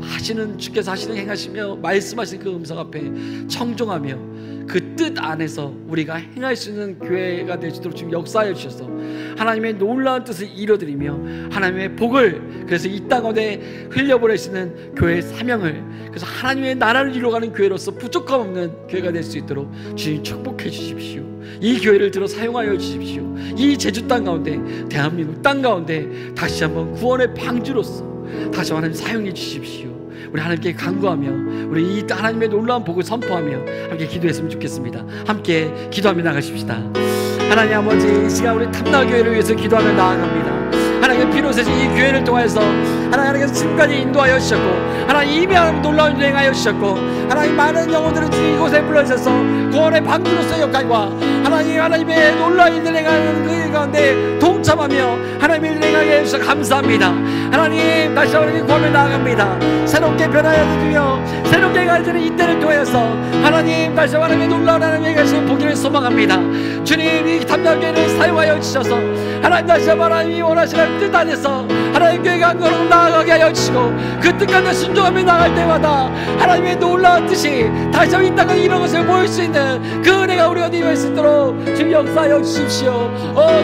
하시는 주께서 하시는 행하시며 말씀하시는 그 음성 앞에 청종하며 그 뜻 안에서 우리가 행할 수 있는 교회가 될 수 있도록 지금 역사하여 주셔서 하나님의 놀라운 뜻을 이뤄드리며 하나님의 복을 그래서 이 땅 가운데 흘려보내시는 교회의 사명을 그래서 하나님의 나라를 이루어가는 교회로서 부족함 없는 교회가 될 수 있도록 주님 축복해 주십시오. 이 교회를 들어 사용하여 주십시오. 이 제주 땅 가운데 대한민국 땅 가운데 다시 한번 구원의 방주로서 다시 하나님 사용해 주십시오. 우리 하나님께 간구하며 우리 이 하나님의 놀라운 복을 선포하며 함께 기도했으면 좋겠습니다. 함께 기도하며 나가십시다. 하나님 아버지 이 시간 우리 탐나교회를 위해서 기도하며 나아갑니다. 하나님의 피로 세신 이 교회를 통해서 하나님께서 지금까지 인도하여 주셨고 하나님 이미 하나님 놀라운 일을 행하여 주셨고 하나님 많은 영혼들을 주님 이곳에 불러주셔서 구원의 방주로서의 역할과 하나님의 놀라운 일을 행하는 그 일 가운데 동참하며 하나님의 일을 행하게 해주셔서 감사합니다. 하나님 다시 한번 구하며 나아갑니다. 새롭게 변화하여 주며 새롭게 행하시는 이때를 통해서 하나님 다시 한번 하나님의 놀라운 하나님의 가시는 보기를 소망합니다. 주님 이 탐나교회를 사용하여 주셔서 하나님 다시 한번 하나님이 원하시는 하나님 뜻 안에서 하나님 교회가 한 걸음 나아가게 하여 주시고 그 뜻 가운데 순종하며 나갈 때마다 하나님의 놀라운 뜻이 다시 한번 이 땅에 이런 것을 보일 수 있는 그 은혜가 우리가 누릴 수 있도록 주님 역사하여 주십시오.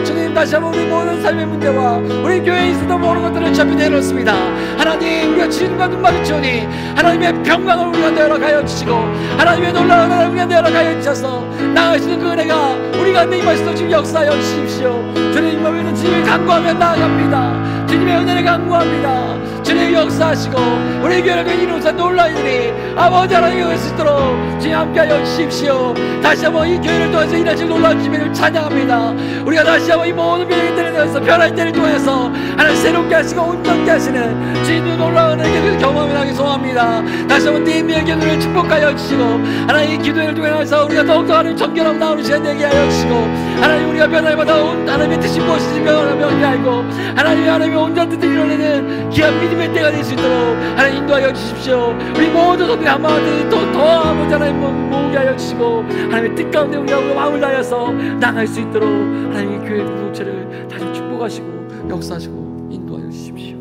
주님 다시 한번 우리 모든 삶의 문제와 우리 교회에 있었던 모든 것들을 전부 내놓습니다. 하나님 우리가 주님과 눈 마주치오니 하나님의 평강을 우리 가운데 허락하여 주시고 하나님의 놀라운 은혜를 우리 가운데 허락하여 주셔서 나아가시는 그 은혜가 우리 가운데 임하시도록 주님 역사하여 주십시오. 주님 임하면 주님을 간구하며 나아갑니다. 주님의 은혜를 간구합니다. 주님 역사하시고 우리 교회를 이루어서 놀라운 일이 아버지 하나님의 올 수 있도록 주님 함께하여 주십시오. 다시 한번 이 교회를 통해서 일하시는 놀라운 주님을 찬양합니다. 우리가 다시 한번 이 모든 병의 때를 변화의 때를 통해서 하나님 새롭게 하시고 온전케 하시는 주님의 놀라운 은혜를 경험하게 소원합니다. 다시 한번 네 명의 축복하여 주시고 하나님 이 기도를 통해서 우리가 더욱더 하나님 정결하고 나오는 시간 되게 하여 주시고 하나님 우리가 변화를 받아 하나님의 뜻이 무엇인지 명하며 알고 하나님의 온전한 뜻을 이뤄내는 귀한 믿음의 때가 될 수 있도록 하나님 인도하여 주십시오. 우리 모든 것들이 한마디 더 아버지 하나님 모으게 하여 주시고 하나님의 뜻 가운데 우리가 마음을 다해서 나갈 수 있도록 하나님의 교회 공동체를 다시 축복하시고 역사하시고 인도하여 주십시오.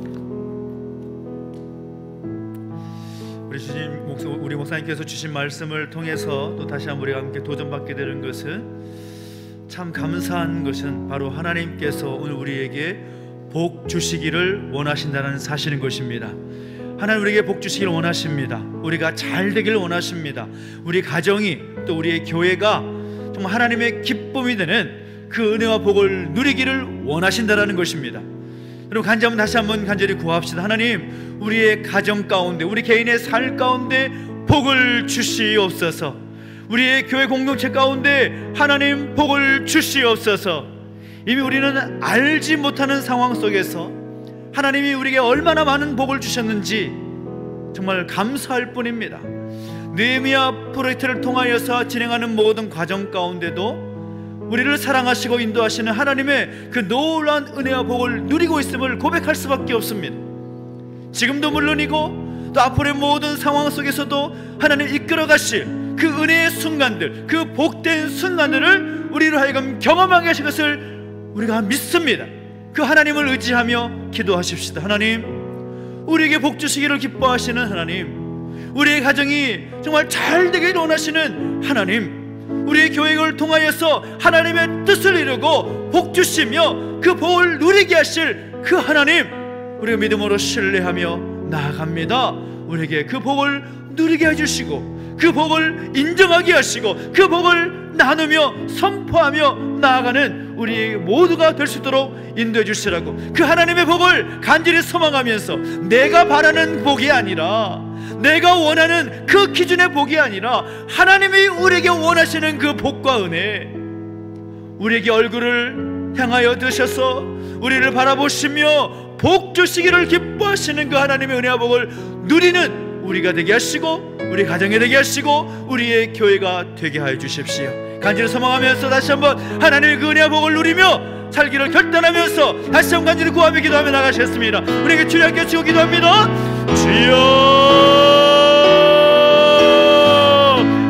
우리 목사님께서 주신 말씀을 통해서 또 다시 한번 우리가 함께 도전받게 되는 것은 참 감사한 것은 바로 하나님께서 오늘 우리에게 복 주시기를 원하신다는 사실인 것입니다. 하나님 우리에게 복 주시기를 원하십니다. 우리가 잘 되기를 원하십니다. 우리 가정이 또 우리의 교회가 정말 하나님의 기쁨이 되는 그 은혜와 복을 누리기를 원하신다는 것입니다. 여러분 다시 한번 간절히 구합시다. 하나님 우리의 가정 가운데 우리 개인의 삶 가운데 복을 주시옵소서. 우리의 교회 공동체 가운데 하나님 복을 주시옵소서. 이미 우리는 알지 못하는 상황 속에서 하나님이 우리에게 얼마나 많은 복을 주셨는지 정말 감사할 뿐입니다. 느헤미야 프로젝트를 통하여서 진행하는 모든 과정 가운데도 우리를 사랑하시고 인도하시는 하나님의 그 놀라운 은혜와 복을 누리고 있음을 고백할 수밖에 없습니다. 지금도 물론이고 또 앞으로의 모든 상황 속에서도 하나님 이끌어 가실 그 은혜의 순간들, 그 복된 순간들을 우리로 하여금 경험하게 하신 것을 우리가 믿습니다. 그 하나님을 의지하며 기도하십시다. 하나님 우리에게 복 주시기를 기뻐하시는 하나님, 우리의 가정이 정말 잘 되기를 원하시는 하나님, 우리의 교회를 통하여서 하나님의 뜻을 이루고 복 주시며 그 복을 누리게 하실 그 하나님, 우리가 믿음으로 신뢰하며 나아갑니다. 우리에게 그 복을 누리게 해주시고 그 복을 인정하게 하시고 그 복을 나누며 선포하며 나아가는 우리 모두가 될 수 있도록 인도해 주시라고, 그 하나님의 복을 간절히 소망하면서 내가 바라는 복이 아니라, 내가 원하는 그 기준의 복이 아니라 하나님이 우리에게 원하시는 그 복과 은혜, 우리에게 얼굴을 향하여 드셔서 우리를 바라보시며 복 주시기를 기뻐하시는 그 하나님의 은혜와 복을 누리는 우리가 되게 하시고 우리 가정이 되게 하시고 우리의 교회가 되게 하여 주십시오. 간절히 소망하면서 다시 한번 하나님의 그 은혜와 복을 누리며 살기를 결단하면서 다시 한번 간절히 구하며 기도하며 나가시겠습니다. 우리에게 주여 함께 치고 기도합니다. 주여,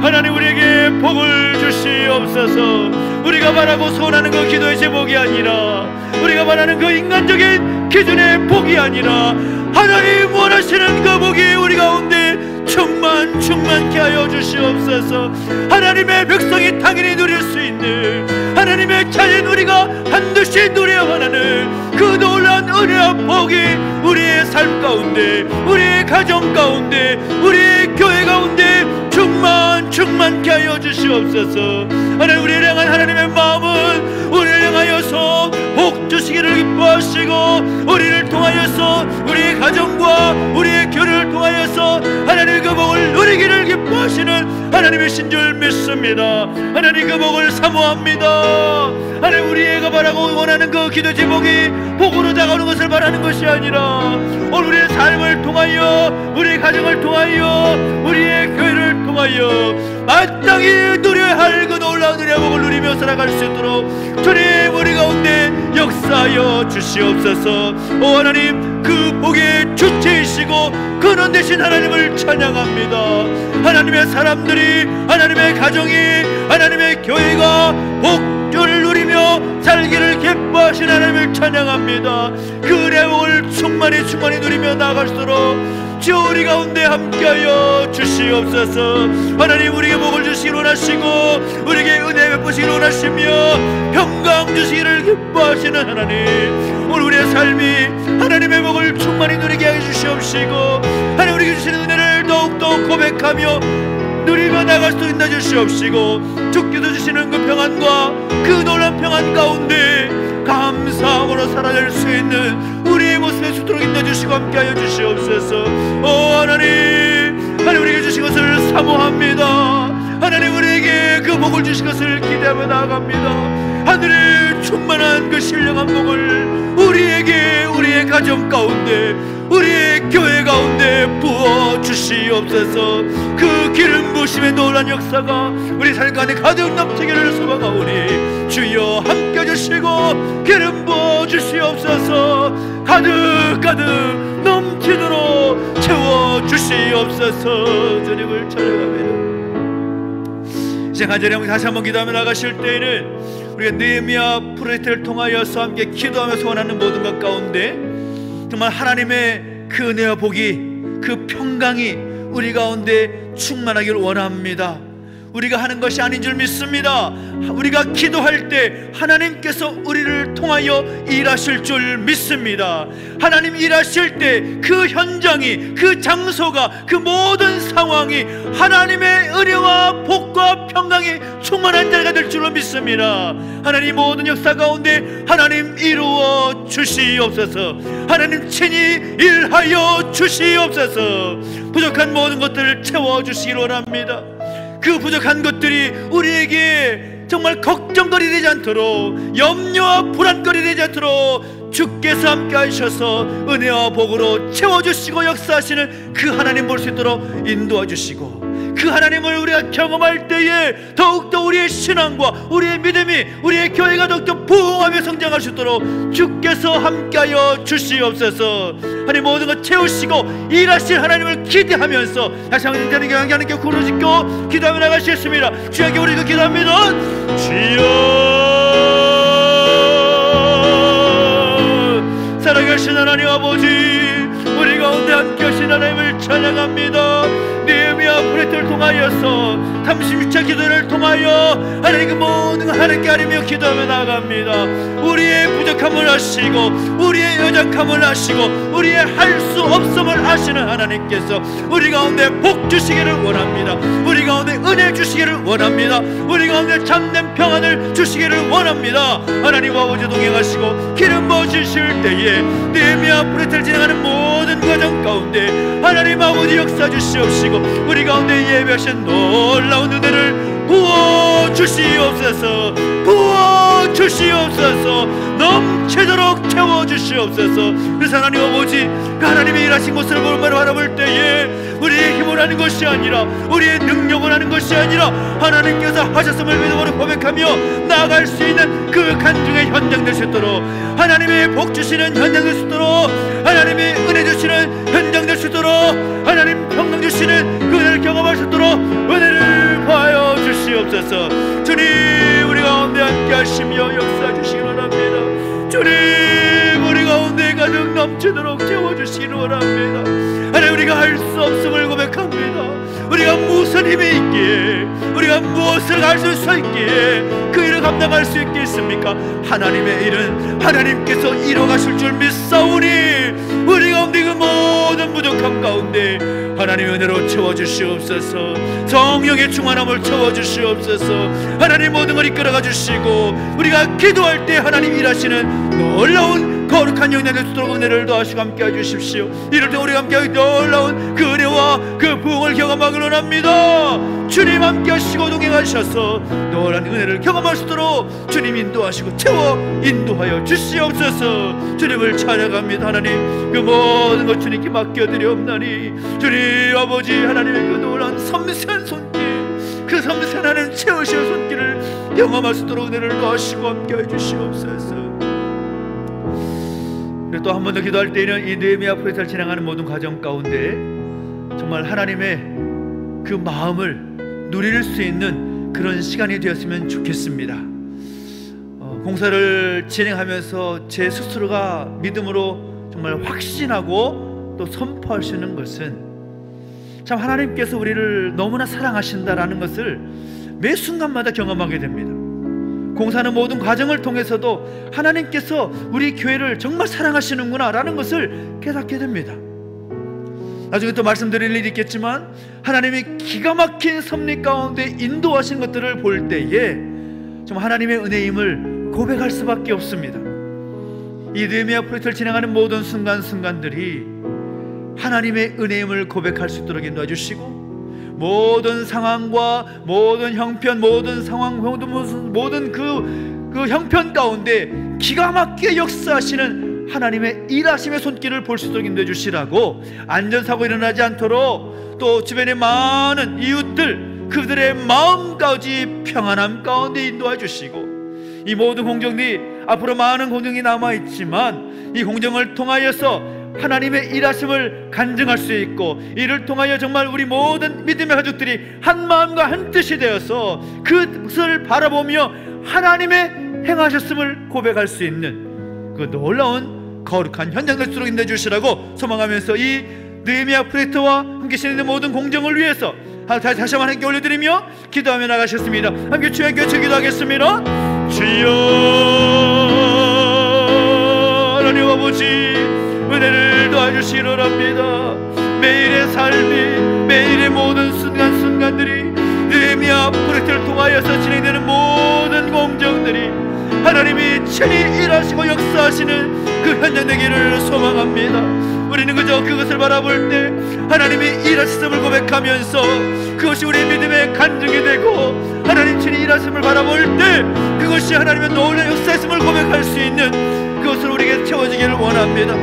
하나님 우리에게 복을 주시옵소서. 우리가 바라고 소원하는 그 기도의 제목이 아니라, 우리가 바라는 그 인간적인 기준의 복이 아니라 하나님 원하시는 그 복이 우리 가운데 충만케 하여 주시옵소서. 하나님의 백성이 당연히 누릴 수 있는, 하나님의 자녀인 우리가 반드시 누려야만 하는 그 놀라운 은혜와 복이 우리의 삶 가운데, 우리의 가정 가운데, 우리의 교회 가운데 충만케 하여 주시옵소서. 하나님 우리를 향한 하나님의 마음은 우리를 향하여서 복 주시기를 기뻐하시고 우리를 통하여서 우리의 가정과 우리의 교회를 통하여서 하나님의 그 복을 누리기를 기뻐하시는 하나님이신 줄 믿습니다. 하나님 그 복을 사모합니다. 하나님 우리가 바라고 원하는 그 기도 제목이 복으로 다가오는 것을 바라는 것이 아니라 오늘 우리의 삶을 통하여, 우리의 가정을 통하여, 우리의 교회를 통하여 마땅히 누려야 할 그 놀라운 은혜와 복을 누리며 살아갈 수 있도록 주님 우리 가운데 역사하여 주시옵소서. 오 하나님, 그 복의 주체이시고 근원 되신 하나님을 찬양합니다. 하나님의 사람들이, 하나님의 가정이, 하나님의 교회가 복 주를 누리며 살기를 기뻐하신 하나님을 찬양합니다. 그 은혜의 복을 충만히 누리며 나갈수록 주 우리 가운데 함께하여 주시옵소서. 하나님 우리에게 복을 주시기를 원하시고 우리에게 은혜 베푸시기를 원하시며 평강 주시기를 기뻐하시는 하나님, 오늘 우리의 삶이 하나님의 복을 충만히 누리게 해 주시옵시고 하나님 우리에게 주시는 은혜를 더욱더 고백하며 누리며 나갈 수 있나 주시옵시고 주께서 주시는 그 평안과 그 놀라운 평안 가운데 감사함으로 살아낼 수 있는 우리의 모습에 서도록 인도해주시고 함께하여 주시옵소서. 오 하나님, 하나님 우리에게 주신 것을 사모합니다. 하나님 우리에게 그 복을 주신 것을 기대하며 나아갑니다. 하늘의 충만한 그 신령한 복을 우리에게, 우리의 가정 가운데, 우리의 교회 가운데 부어 주시옵소서. 그 기름 부으심의 놀란 역사가 우리 삶 가운데 가득 넘치기를 소망하오니 주여 함께 해주시고 기름 부어 주시옵소서. 가득 넘치도록 채워 주시옵소서. 주님을 찬양합니다. 이제 간절히 다시 한번 기도하며 나가실 때에는 우리가 느헤미야 프로젝트를 통하여서 함께 기도하며 소원하는 모든 것 가운데 정말 하나님의 그 은혜와 복이, 그 평강이 우리 가운데 충만하기를 원합니다. 우리가 하는 것이 아닌 줄 믿습니다. 우리가 기도할 때 하나님께서 우리를 통하여 일하실 줄 믿습니다. 하나님 일하실 때 그 현장이, 그 장소가, 그 모든 상황이 하나님의 은혜와 복과 평강이 충만한 자리가 될 줄로 믿습니다. 하나님 모든 역사 가운데 하나님 이루어 주시옵소서. 하나님 친히 일하여 주시옵소서. 부족한 모든 것들을 채워주시기를 원합니다. 그 부족한 것들이 우리에게 정말 걱정거리 되지 않도록, 염려와 불안거리 되지 않도록 주께서 함께 하셔서 은혜와 복으로 채워주시고 역사하시는 그 하나님 볼 수 있도록 인도해 주시고, 그 하나님을 우리가 경험할 때에 더욱더 우리의 신앙과 우리의 믿음이, 우리의 교회가 더욱더 부흥하며 성장할 수 있도록 주께서 함께하여 주시옵소서. 하나님 모든 것 채우시고 일하실 하나님을 기대하면서 다시 한번 인자는 하나님께 구르짖고 기도하며 나가시겠습니다. 주님께 우리가 기도합니다. 주여, 살아계신 하나님 아버지, 우리 가운데 함께 하신 하나님을 찬양합니다. 느헤미야 프로젝트를 통하여서 36차 기도를 통하여 하나님 그 모든 하나님께 아뢰며 기도하며 나아갑니다. 우리의 부족함을 아시고 우리의 연약함을 아시고 우리의 할 수 없음을 아시는 하나님께서 우리 가운데 복 주시기를 원합니다. 우리 가운데 은혜 주시기를 원합니다. 우리 가운데 참된 평안을 주시기를 원합니다. 하나님 아버지 동행하시고 기름 부으실 때에 느헤미야 프로젝트를 진행하는 모든 과정 가운데 하나님 아버지 역사 주시옵시고 우리 가운데 예배하신 놀라운 은혜를 부어 주시옵소서. 부어 주시옵소서. 넘치도록 채워 주시옵소서. 그래서 하나님 아버지, 그 하나님의 일하신 것을 보면서 바라볼 때에 우리의 힘을 하는 것이 아니라, 우리의 능력을 하는 것이 아니라 하나님께서 하셨음을 믿음으로 고백하며 나아갈 수 있는 그 간증의 현장 될 수 있도록, 하나님의 복 주시는 현장 될 수 있도록, 하나님의 은혜 주시는 현장 될 수 있도록, 하나님 평강 주시는 그 은혜를 경험할 수 있도록 은혜를 하여 주시옵소서. 주님 우리 가운데 함께 하시며 역사 주시기 원합니다. 주님 우리 가운데 가득 넘치도록 채워주시기 원합니다. 하나님 우리가 할 수 없음을 고백합니다. 우리가 무슨 힘이 있기에, 우리가 무엇을 할 수 있기에 그 일을 감당할 수 있겠습니까? 하나님의 일은 하나님께서 이뤄가실 줄 믿사오니 우리 가운데 그 모든 부족함 가운데 하나님의 은혜로 채워주시옵소서. 성령의 충만함을 채워주시옵소서. 하나님 모든 걸 이끌어가 주시고 우리가 기도할 때 하나님 일하시는 놀라운 거룩한 영광 될 수 있도록 은혜를 더하시고 함께 해주십시오. 이럴 때 우리가 함께 놀라운 그 은혜와 그 부흥을 경험하기를 원합니다. 주님 함께 하시고 동행하셔서 놀라운 은혜를 경험할 수 있도록 주님 인도하시고 채워 인도하여 주시옵소서. 주님을 찬양합니다. 하나님 그 모든 것 주님께 맡겨드리옵나니 주님 아버지, 하나님의 그 놀라운 섬세한 손길, 그 섬세한 하나님 채우시는 손길을 경험할 수 있도록 은혜를 더하시고 함께 해주시옵소서. 또 한 번 더 기도할 때에는 이 느헤미야 프로젝트를 진행하는 모든 과정 가운데 정말 하나님의 그 마음을 누릴 수 있는 그런 시간이 되었으면 좋겠습니다. 공사를 진행하면서 제 스스로가 믿음으로 정말 확신하고 또 선포할 수 있는 것은, 참 하나님께서 우리를 너무나 사랑하신다라는 것을 매 순간마다 경험하게 됩니다. 공사하는 모든 과정을 통해서도 하나님께서 우리 교회를 정말 사랑하시는구나 라는 것을 깨닫게 됩니다. 나중에 또 말씀드릴 일이 있겠지만, 하나님이 기가 막힌 섭리 가운데 인도하신 것들을 볼 때에 정말 하나님의 은혜임을 고백할 수밖에 없습니다. 이 느헤미야 프로젝트를 진행하는 모든 순간순간들이 하나님의 은혜임을 고백할 수 있도록 인도해 주시고, 모든 상황과 모든 형편, 모든 상황, 모든 그 형편 가운데 기가 막히게 역사하시는 하나님의 일하심의 손길을 볼 수 있도록 인도해 주시라고, 안전사고 일어나지 않도록 또 주변의 많은 이웃들, 그들의 마음까지 평안함 가운데 인도해 주시고, 이 모든 공정들이 앞으로 많은 공정이 남아있지만 이 공정을 통하여서 하나님의 일하심을 간증할 수 있고, 이를 통하여 정말 우리 모든 믿음의 가족들이 한 마음과 한 뜻이 되어서 그것을 바라보며 하나님의 행하셨음을 고백할 수 있는 그 놀라운 거룩한 현장 될 수 있도록 인도해 주시라고 소망하면서, 이 느헤미야 프로젝트와 함께 진행된 모든 공정을 위해서 다시 한번 함께 올려드리며 기도하며 나가셨습니다. 함께 주여 교체 기도하겠습니다. 주여, 하나님 아버지, 은혜를 도와주시기 바랍니다. 매일의 삶이, 매일의 모든 순간순간들이 느헤미야 프로젝트를 통하여서 진행되는 모든 공정들이 하나님이 친히 일하시고 역사하시는 그 현장 되기를 소망합니다. 우리는 그저 그것을 바라볼 때 하나님이 일하심을 고백하면서 그것이 우리의 믿음의 간증이 되고, 하나님 친히 일하심을 바라볼 때 그것이 하나님의 놀라운 역사심을 고백할 수 있는 그것을 우리에게 채워지기를 원합니다.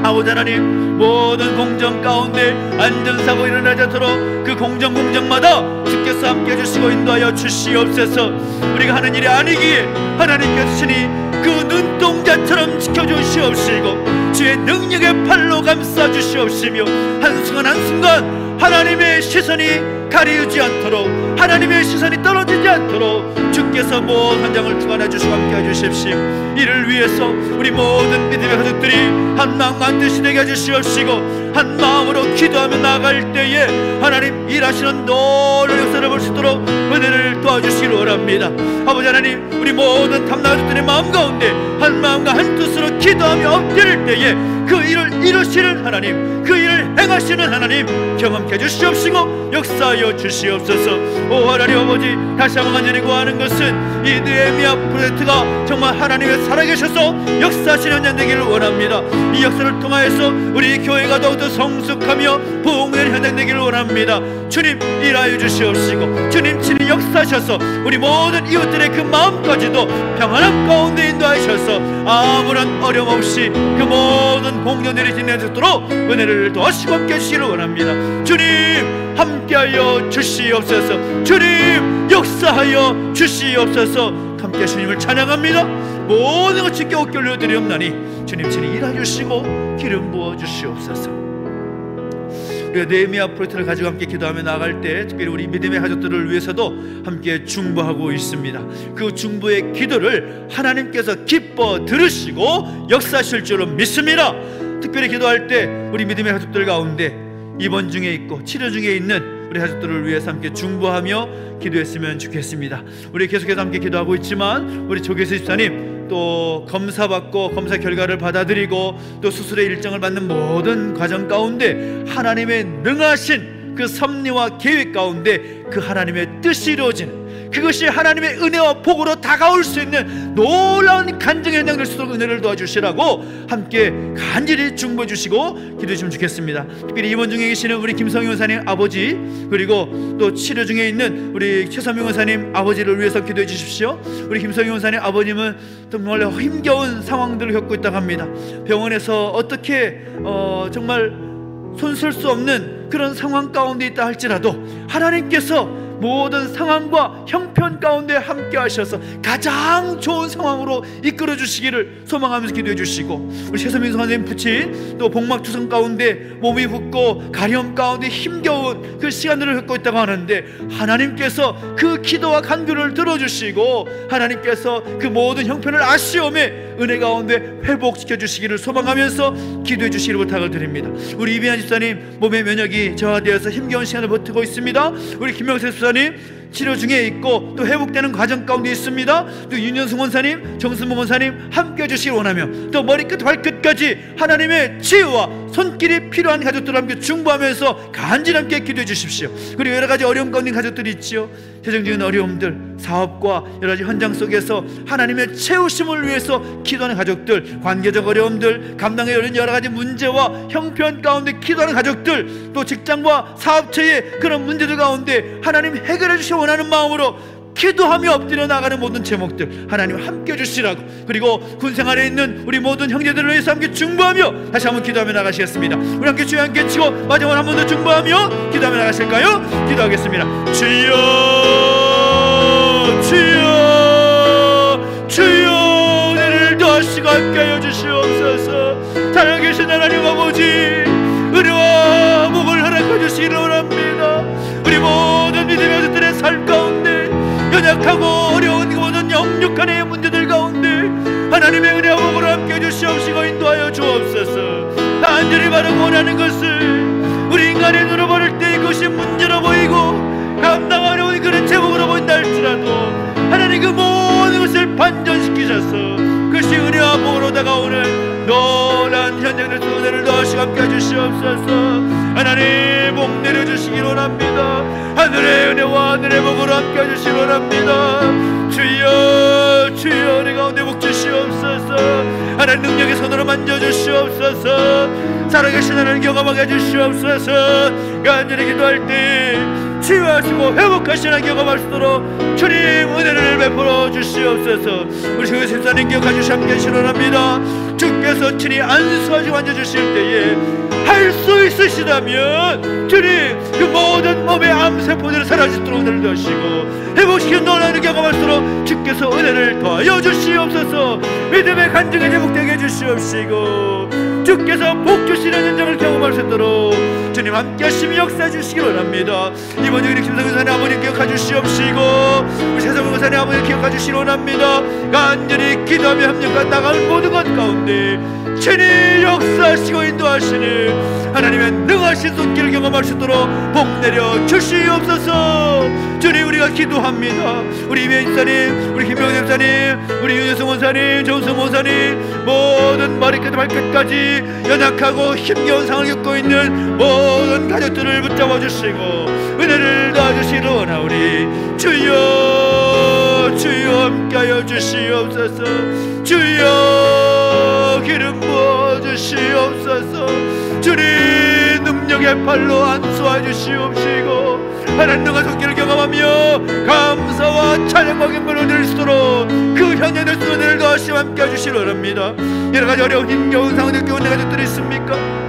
아버지 하나님, 모든 공정 가운데 안전사고 일어나지 않도록 그 공정마다 주께서 함께 해주시고 인도하여 주시옵소서. 우리가 하는 일이 아니기에 하나님께서 친히 그 눈동자처럼 지켜주시옵시고 주의 능력의 팔로 감싸주시옵시며, 한순간 한순간 하나님의 시선이 가리우지 않도록, 하나님의 시선이 떨어지지 않도록 주께서 모든 현장을 주관해 주시고 함께 해주십시오. 이를 위해서 우리 모든 믿음의 가족들이 한 마음과 한 뜻이 되게 해주시옵시고, 한 마음으로 기도하며 나아갈 때에 하나님 일하시는 놀라운 역사를 볼 수 있도록 은혜를 도와주시기를 원합니다. 아버지 하나님, 우리 모든 탐나는 가족들의 마음 가운데 한 마음과 한 뜻으로 기도하며 엎드릴 때에 그 일을 이루시는 하나님, 그 일을 행하시는 하나님 경험해 주시옵시고 역사하여 주시옵소서. 오 하나님 아버지, 다시 한번 간절히 구하는 것은 이 느헤미야 프로젝트가 정말 하나님의 살아계셔서 역사하시는 현장 되기를 원합니다. 이 역사를 통하여서 우리 교회가 더욱더 성숙하며 부흥되는 현장 되기를 원합니다. 주님 일하여 주시옵시고, 주님 친히 역사하셔서 우리 모든 이웃들의 그 마음까지도 평안함 가운데 인도하셔서 아무런 어려움 없이 그 모든 공정들이 진행되도록 은혜를 도와주시고 함께 해주시기를 원합니다. 주님 함께하여 주시옵소서. 주님 역사하여 주시옵소서. 함께 하시님을 찬양합니다. 모든 것 주께 어깨 올려드리옵나니 주님 친히 일하여 주시고 기름 부어 주시옵소서. 우리가 느헤미야 프로젝트를 가지고 함께 기도하며 나아갈 때 특별히 우리 믿음의 가족들을 위해서도 함께 중보하고 있습니다. 그 중보의 기도를 하나님께서 기뻐 들으시고 역사하실 줄로 믿습니다. 특별히 기도할 때 우리 믿음의 가족들 가운데 입원 중에 있고 치료 중에 있는 우리 가족들을 위해서 함께 중보하며 기도했으면 좋겠습니다. 우리 계속해서 함께 기도하고 있지만 우리 조계수 집사님 또 검사받고 검사 결과를 받아들이고 또 수술의 일정을 받는 모든 과정 가운데 하나님의 능하신 그 섭리와 계획 가운데 그 하나님의 뜻이 이루어지는, 그것이 하나님의 은혜와 복으로 다가올 수 있는 놀라운 간증의 현장 될 수 있도록 은혜를 도와주시라고 함께 간절히 중보해 주시고 기도해 주시면 좋겠습니다. 특별히 입원 중에 계시는 우리 김성희 원사님 아버지, 그리고 또 치료 중에 있는 우리 최선명 원사님 아버지를 위해서 기도해 주십시오. 우리 김성희 원사님 아버님은 정말 힘겨운 상황들을 겪고 있다고 합니다. 병원에서 어떻게 정말 손쓸 수 없는 그런 상황 가운데 있다 할지라도 하나님께서 모든 상황과 형편 가운데 함께 하셔서 가장 좋은 상황으로 이끌어 주시기를 소망하면서 기도해 주시고, 우리 최선민 선생님 부친 또 복막투성 가운데 몸이 붓고 가려움 가운데 힘겨운 그 시간들을 겪고 있다고 하는데, 하나님께서 그 기도와 간구를 들어주시고 하나님께서 그 모든 형편을 아쉬움에 은혜 가운데 회복시켜 주시기를 소망하면서 기도해 주시기를 부탁을 드립니다. 우리 이비한 집사님 몸의 면역이 저하되어서 힘겨운 시간을 버티고 있습니다. 우리 김명세 집사님 치료 중에 있고 또 회복되는 과정 가운데 있습니다. 또 윤현승 원사님, 정순봉 원사님 함께 해주시길 원하며, 또 머리끝 발끝까지 하나님의 치유와 손길이 필요한 가족들 함께 중보하면서 간절함께 기도해 주십시오. 그리고 여러 가지 어려움 가운데 가족들이 있지요. 재정적인 어려움들, 사업과 여러 가지 현장 속에서 하나님의 채우심을 위해서 기도하는 가족들, 관계적 어려움들, 감당해야 하는 여러 가지 문제와 형편 가운데 기도하는 가족들, 또 직장과 사업체의 그런 문제들 가운데 하나님 해결해 주시기 원하는 마음으로 기도하며 엎드려 나가는 모든 제목들 하나님 함께 해주시라고, 그리고 군생활에 있는 우리 모든 형제들을 위해서 함께 중보하며 다시 한번 기도하며 나가시겠습니다. 우리 함께 주여 함께 치고 마지막으로 한 번 더 중보하며 기도하며 나가실까요? 기도하겠습니다. 주여 주여 주여, 은혜를 더하시고 함께하여 주시옵소서. 살아계신 하나님 아버지, 은혜와 복을 허락해 주시기를 원합니다. 우리 모든 믿음의 자들의 삶 가운데 연약하고 어려운 그 모든 영육간의 문제들 가운데 하나님의 은혜와 복을 함께 주시옵시고 인도하여 주옵소서. 간절히 바라고 원하는 것을 우리 인간의 눈으로 볼 때 그것이 문제로 보이고 감당 어려운 그런 제목으로 보인다 할지라도 하나님 그 모든 것을 반전시키셔서 그것이 은혜와 복으로 다가오는 놀라운 현장들 은혜를 더하시고 함께 해주시옵소서. 하나님 복 내려주시길 원합니다. 하늘의 은혜와 하늘의 복으로 함께 해주시길 원합니다. 주여 주여, 은혜 가운데 복 주시옵소서. 하나님 능력의 손으로 만져주시옵소서. 살아계신 하나님 경험하게 해주시옵소서. 간절히 기도할 때 치유하시고 회복하시는 경험할 수 있도록 주님 은혜를 베풀어 주시옵소서. 우리 교회 집사님 기억해 주시 함께 실현합니다. 주께서 친히 안수하시고 앉아주실 때에 할 수 있으시다면 주님 그 모든 몸의 암세포들을 사라지도록 은혜를 더하시고 회복시키는 놀라운 경험할 수 있도록 주께서 은혜를 더하여 주시옵소서. 믿음의 간증에 회복되게 해주시옵시고 주께서 복 주시는 현장을 경험할 수 있도록 주님 함께 하시며 역사해 주시기 원합니다. 이번 주일 김성근 사님 아버님 기억해 주시옵시고 우리 세상의 사님 아버님 기억해 주시기 원합니다. 간절히 기도하며 협력과 나가는 모든 것 가운데 친히 역사하시고 인도하시는 하나님의 능하신 손길을 경험할 수 있도록 복 내려 주시옵소서. 주님 우리가 기도합니다. 우리 이미애 집사님, 우리 김명재 집사님, 우리 윤여성 원사님, 정성 원사님 모든 머리끝 발끝까지 연약하고 힘겨운 상황을 겪고 있는 모든 가족들을 붙잡아 주시고 은혜를 더하주시기를 원하오니 주여 주여 함께하여 주시옵소서. 주여 기름 부어 주시옵소서. 주님 능력의 팔로 안수해 주시옵시고 하나님 능한 손길을 경험하며 감사와 찬양과 기쁨을 드릴 수 있도록 그 현장의 은혜를 더하시며 함께해 주시기 원합니다. 여러가지 어려운 힘겨운 상황을 겪고 있는 가족들이 있습니까?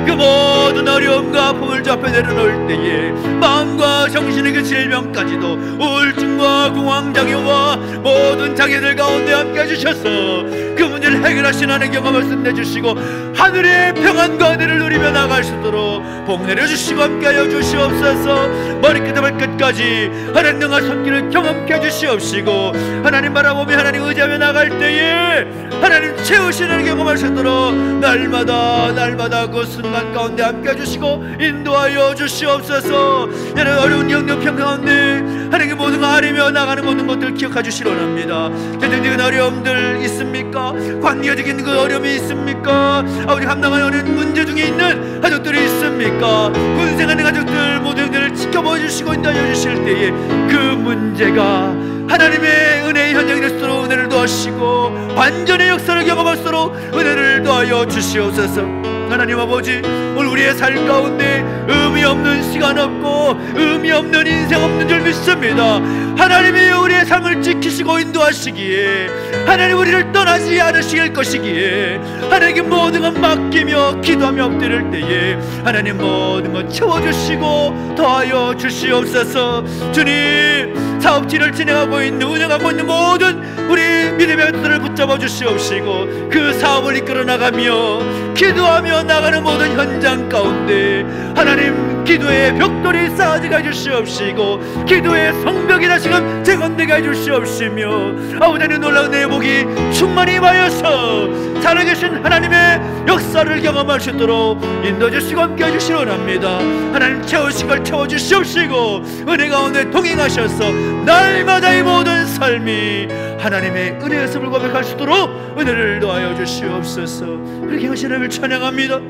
그 모든 어려움과 아픔을 주 앞에 내려놓을 때에 마음과 정신의 그 질병까지도 우울증과 공황장애와 모든 장애들 가운데 함께 해주셔서 그 문제를 해결하신 하나님 경험을 끝내주시고 하늘의 평안과 은혜를 누리며 나갈 수 있도록 복 내려주시고 함께하여 주시옵소서. 머리끝에 발끝까지 하나님 능한 손길을 경험케 해주시옵시고 하나님 바라보며 하나님 의지하며 나갈 때에 하나님 채우시는 경험할 수 있도록 날마다 그 순간 가운데 함께 해주시고 인도하여 주시옵소서. 여러 어려운 영역평 가운데 하나님의 모든 거 아리며 나가는 모든 것들 기억해 주시기 원합니다. 재정적인 어려움들 있습니까? 관계적인 그 어려움이 있습니까? 아버지 감당하는 어려운 문제 중에 있는 가족들이 있습니까? 군생하는 가족들 모든 것들을 지켜봐 주시고 인도하여 주실 때에 그 문제가 하나님의 은혜의 현장이 될 수 있도록 은혜를 더하시고 반전의 역사를 경험할 수 있도록 은혜를 더하여 주시옵소서. 하나님 아버지, 오늘 우리의 삶 가운데 의미 없는 시간 없고 의미 없는 인생 없는 줄 믿습니다. 하나님이 우리의 삶을 지키시고 인도하시기에, 하나님 우리를 떠나지 않으실 것이기에, 하나님께 모든 것 맡기며 기도하며 엎드릴 때에 하나님 모든 것 채워주시고 더하여 주시옵소서. 주님, 사업지를 진행하고 있는, 운영하고 있는 모든 우리 믿음의 것들을 붙잡아 주시옵시고, 그 사업을 이끌어 나가며 기도하며 나가는 모든 현장 가운데 하나님 기도의 벽돌이 쌓아지게 해주시옵시고, 기도의 성벽이 다시금 재건되게 해주시옵시며, 아버지 하나님 놀라운 내 복이 충만히 임하여서 살아계신 하나님의 역사를 경험할 수 있도록 인도해주시고 함께해 주시기 원합니다. 하나님 채우신 걸 채워주시옵시고, 은혜 가운데 동행하셔서 날마다의 모든 삶이 하나님의 은혜에서 고백할 수 있도록 은혜를 더하여 주시옵소서. 그렇게 하신 하나님을 찬양합니다.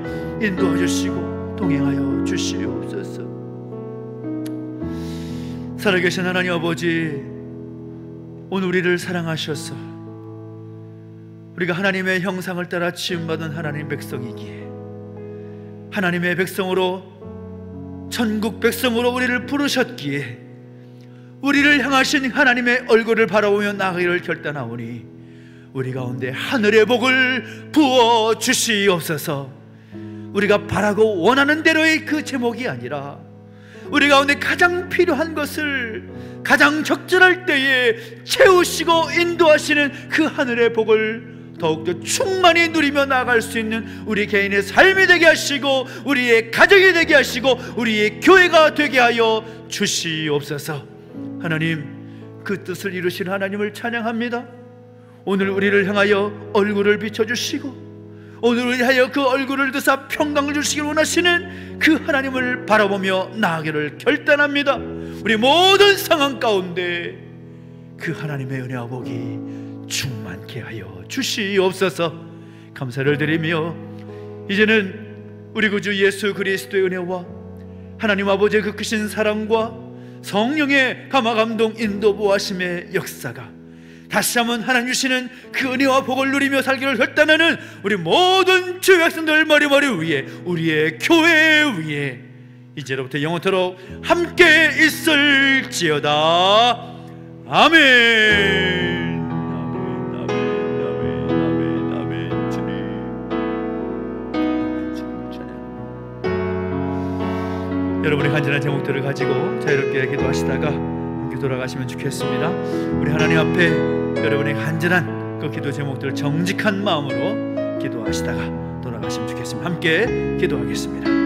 인도해 주시고 동행하여 주시옵소서. 살아계신 하나님 아버지, 오늘 우리를 사랑하셔서 우리가 하나님의 형상을 따라 지음받은 하나님 백성이기에, 하나님의 백성으로, 천국 백성으로 우리를 부르셨기에 우리를 향하신 하나님의 얼굴을 바라보며 나가기를 결단하오니 우리 가운데 하늘의 복을 부어 주시옵소서. 우리가 바라고 원하는 대로의 그 제목이 아니라 우리 가운데 가장 필요한 것을 가장 적절할 때에 채우시고 인도하시는 그 하늘의 복을 더욱더 충만히 누리며 나아갈 수 있는 우리 개인의 삶이 되게 하시고, 우리의 가정이 되게 하시고, 우리의 교회가 되게 하여 주시옵소서. 하나님, 그 뜻을 이루신 하나님을 찬양합니다. 오늘 우리를 향하여 얼굴을 비춰주시고, 오늘 우리를 향하여 그 얼굴을 드사 평강을 주시길 원하시는 그 하나님을 바라보며 나아가기를 결단합니다. 우리 모든 상황 가운데 그 하나님의 은혜와 복이 충만케 하여 주시옵소서. 감사를 드리며, 이제는 우리 구주 예수 그리스도의 은혜와 하나님 아버지의 그 크신 사랑과 성령의 감화감동 인도 보하심의 역사가 다시 한번 하나님 주시는 그 은혜와 복을 누리며 살기를 결단하는 우리 모든 주의 백성들 머리 위에, 우리의 교회 위에 이제로부터 영원토록 함께 있을지어다. 아멘. 여러분의 간절한 제목들을 가지고 자유롭게 기도하시다가 함께 돌아가시면 좋겠습니다. 우리 하나님 앞에 여러분의 간절한 그 기도 제목들을 정직한 마음으로 기도하시다가 돌아가시면 좋겠습니다. 함께 기도하겠습니다.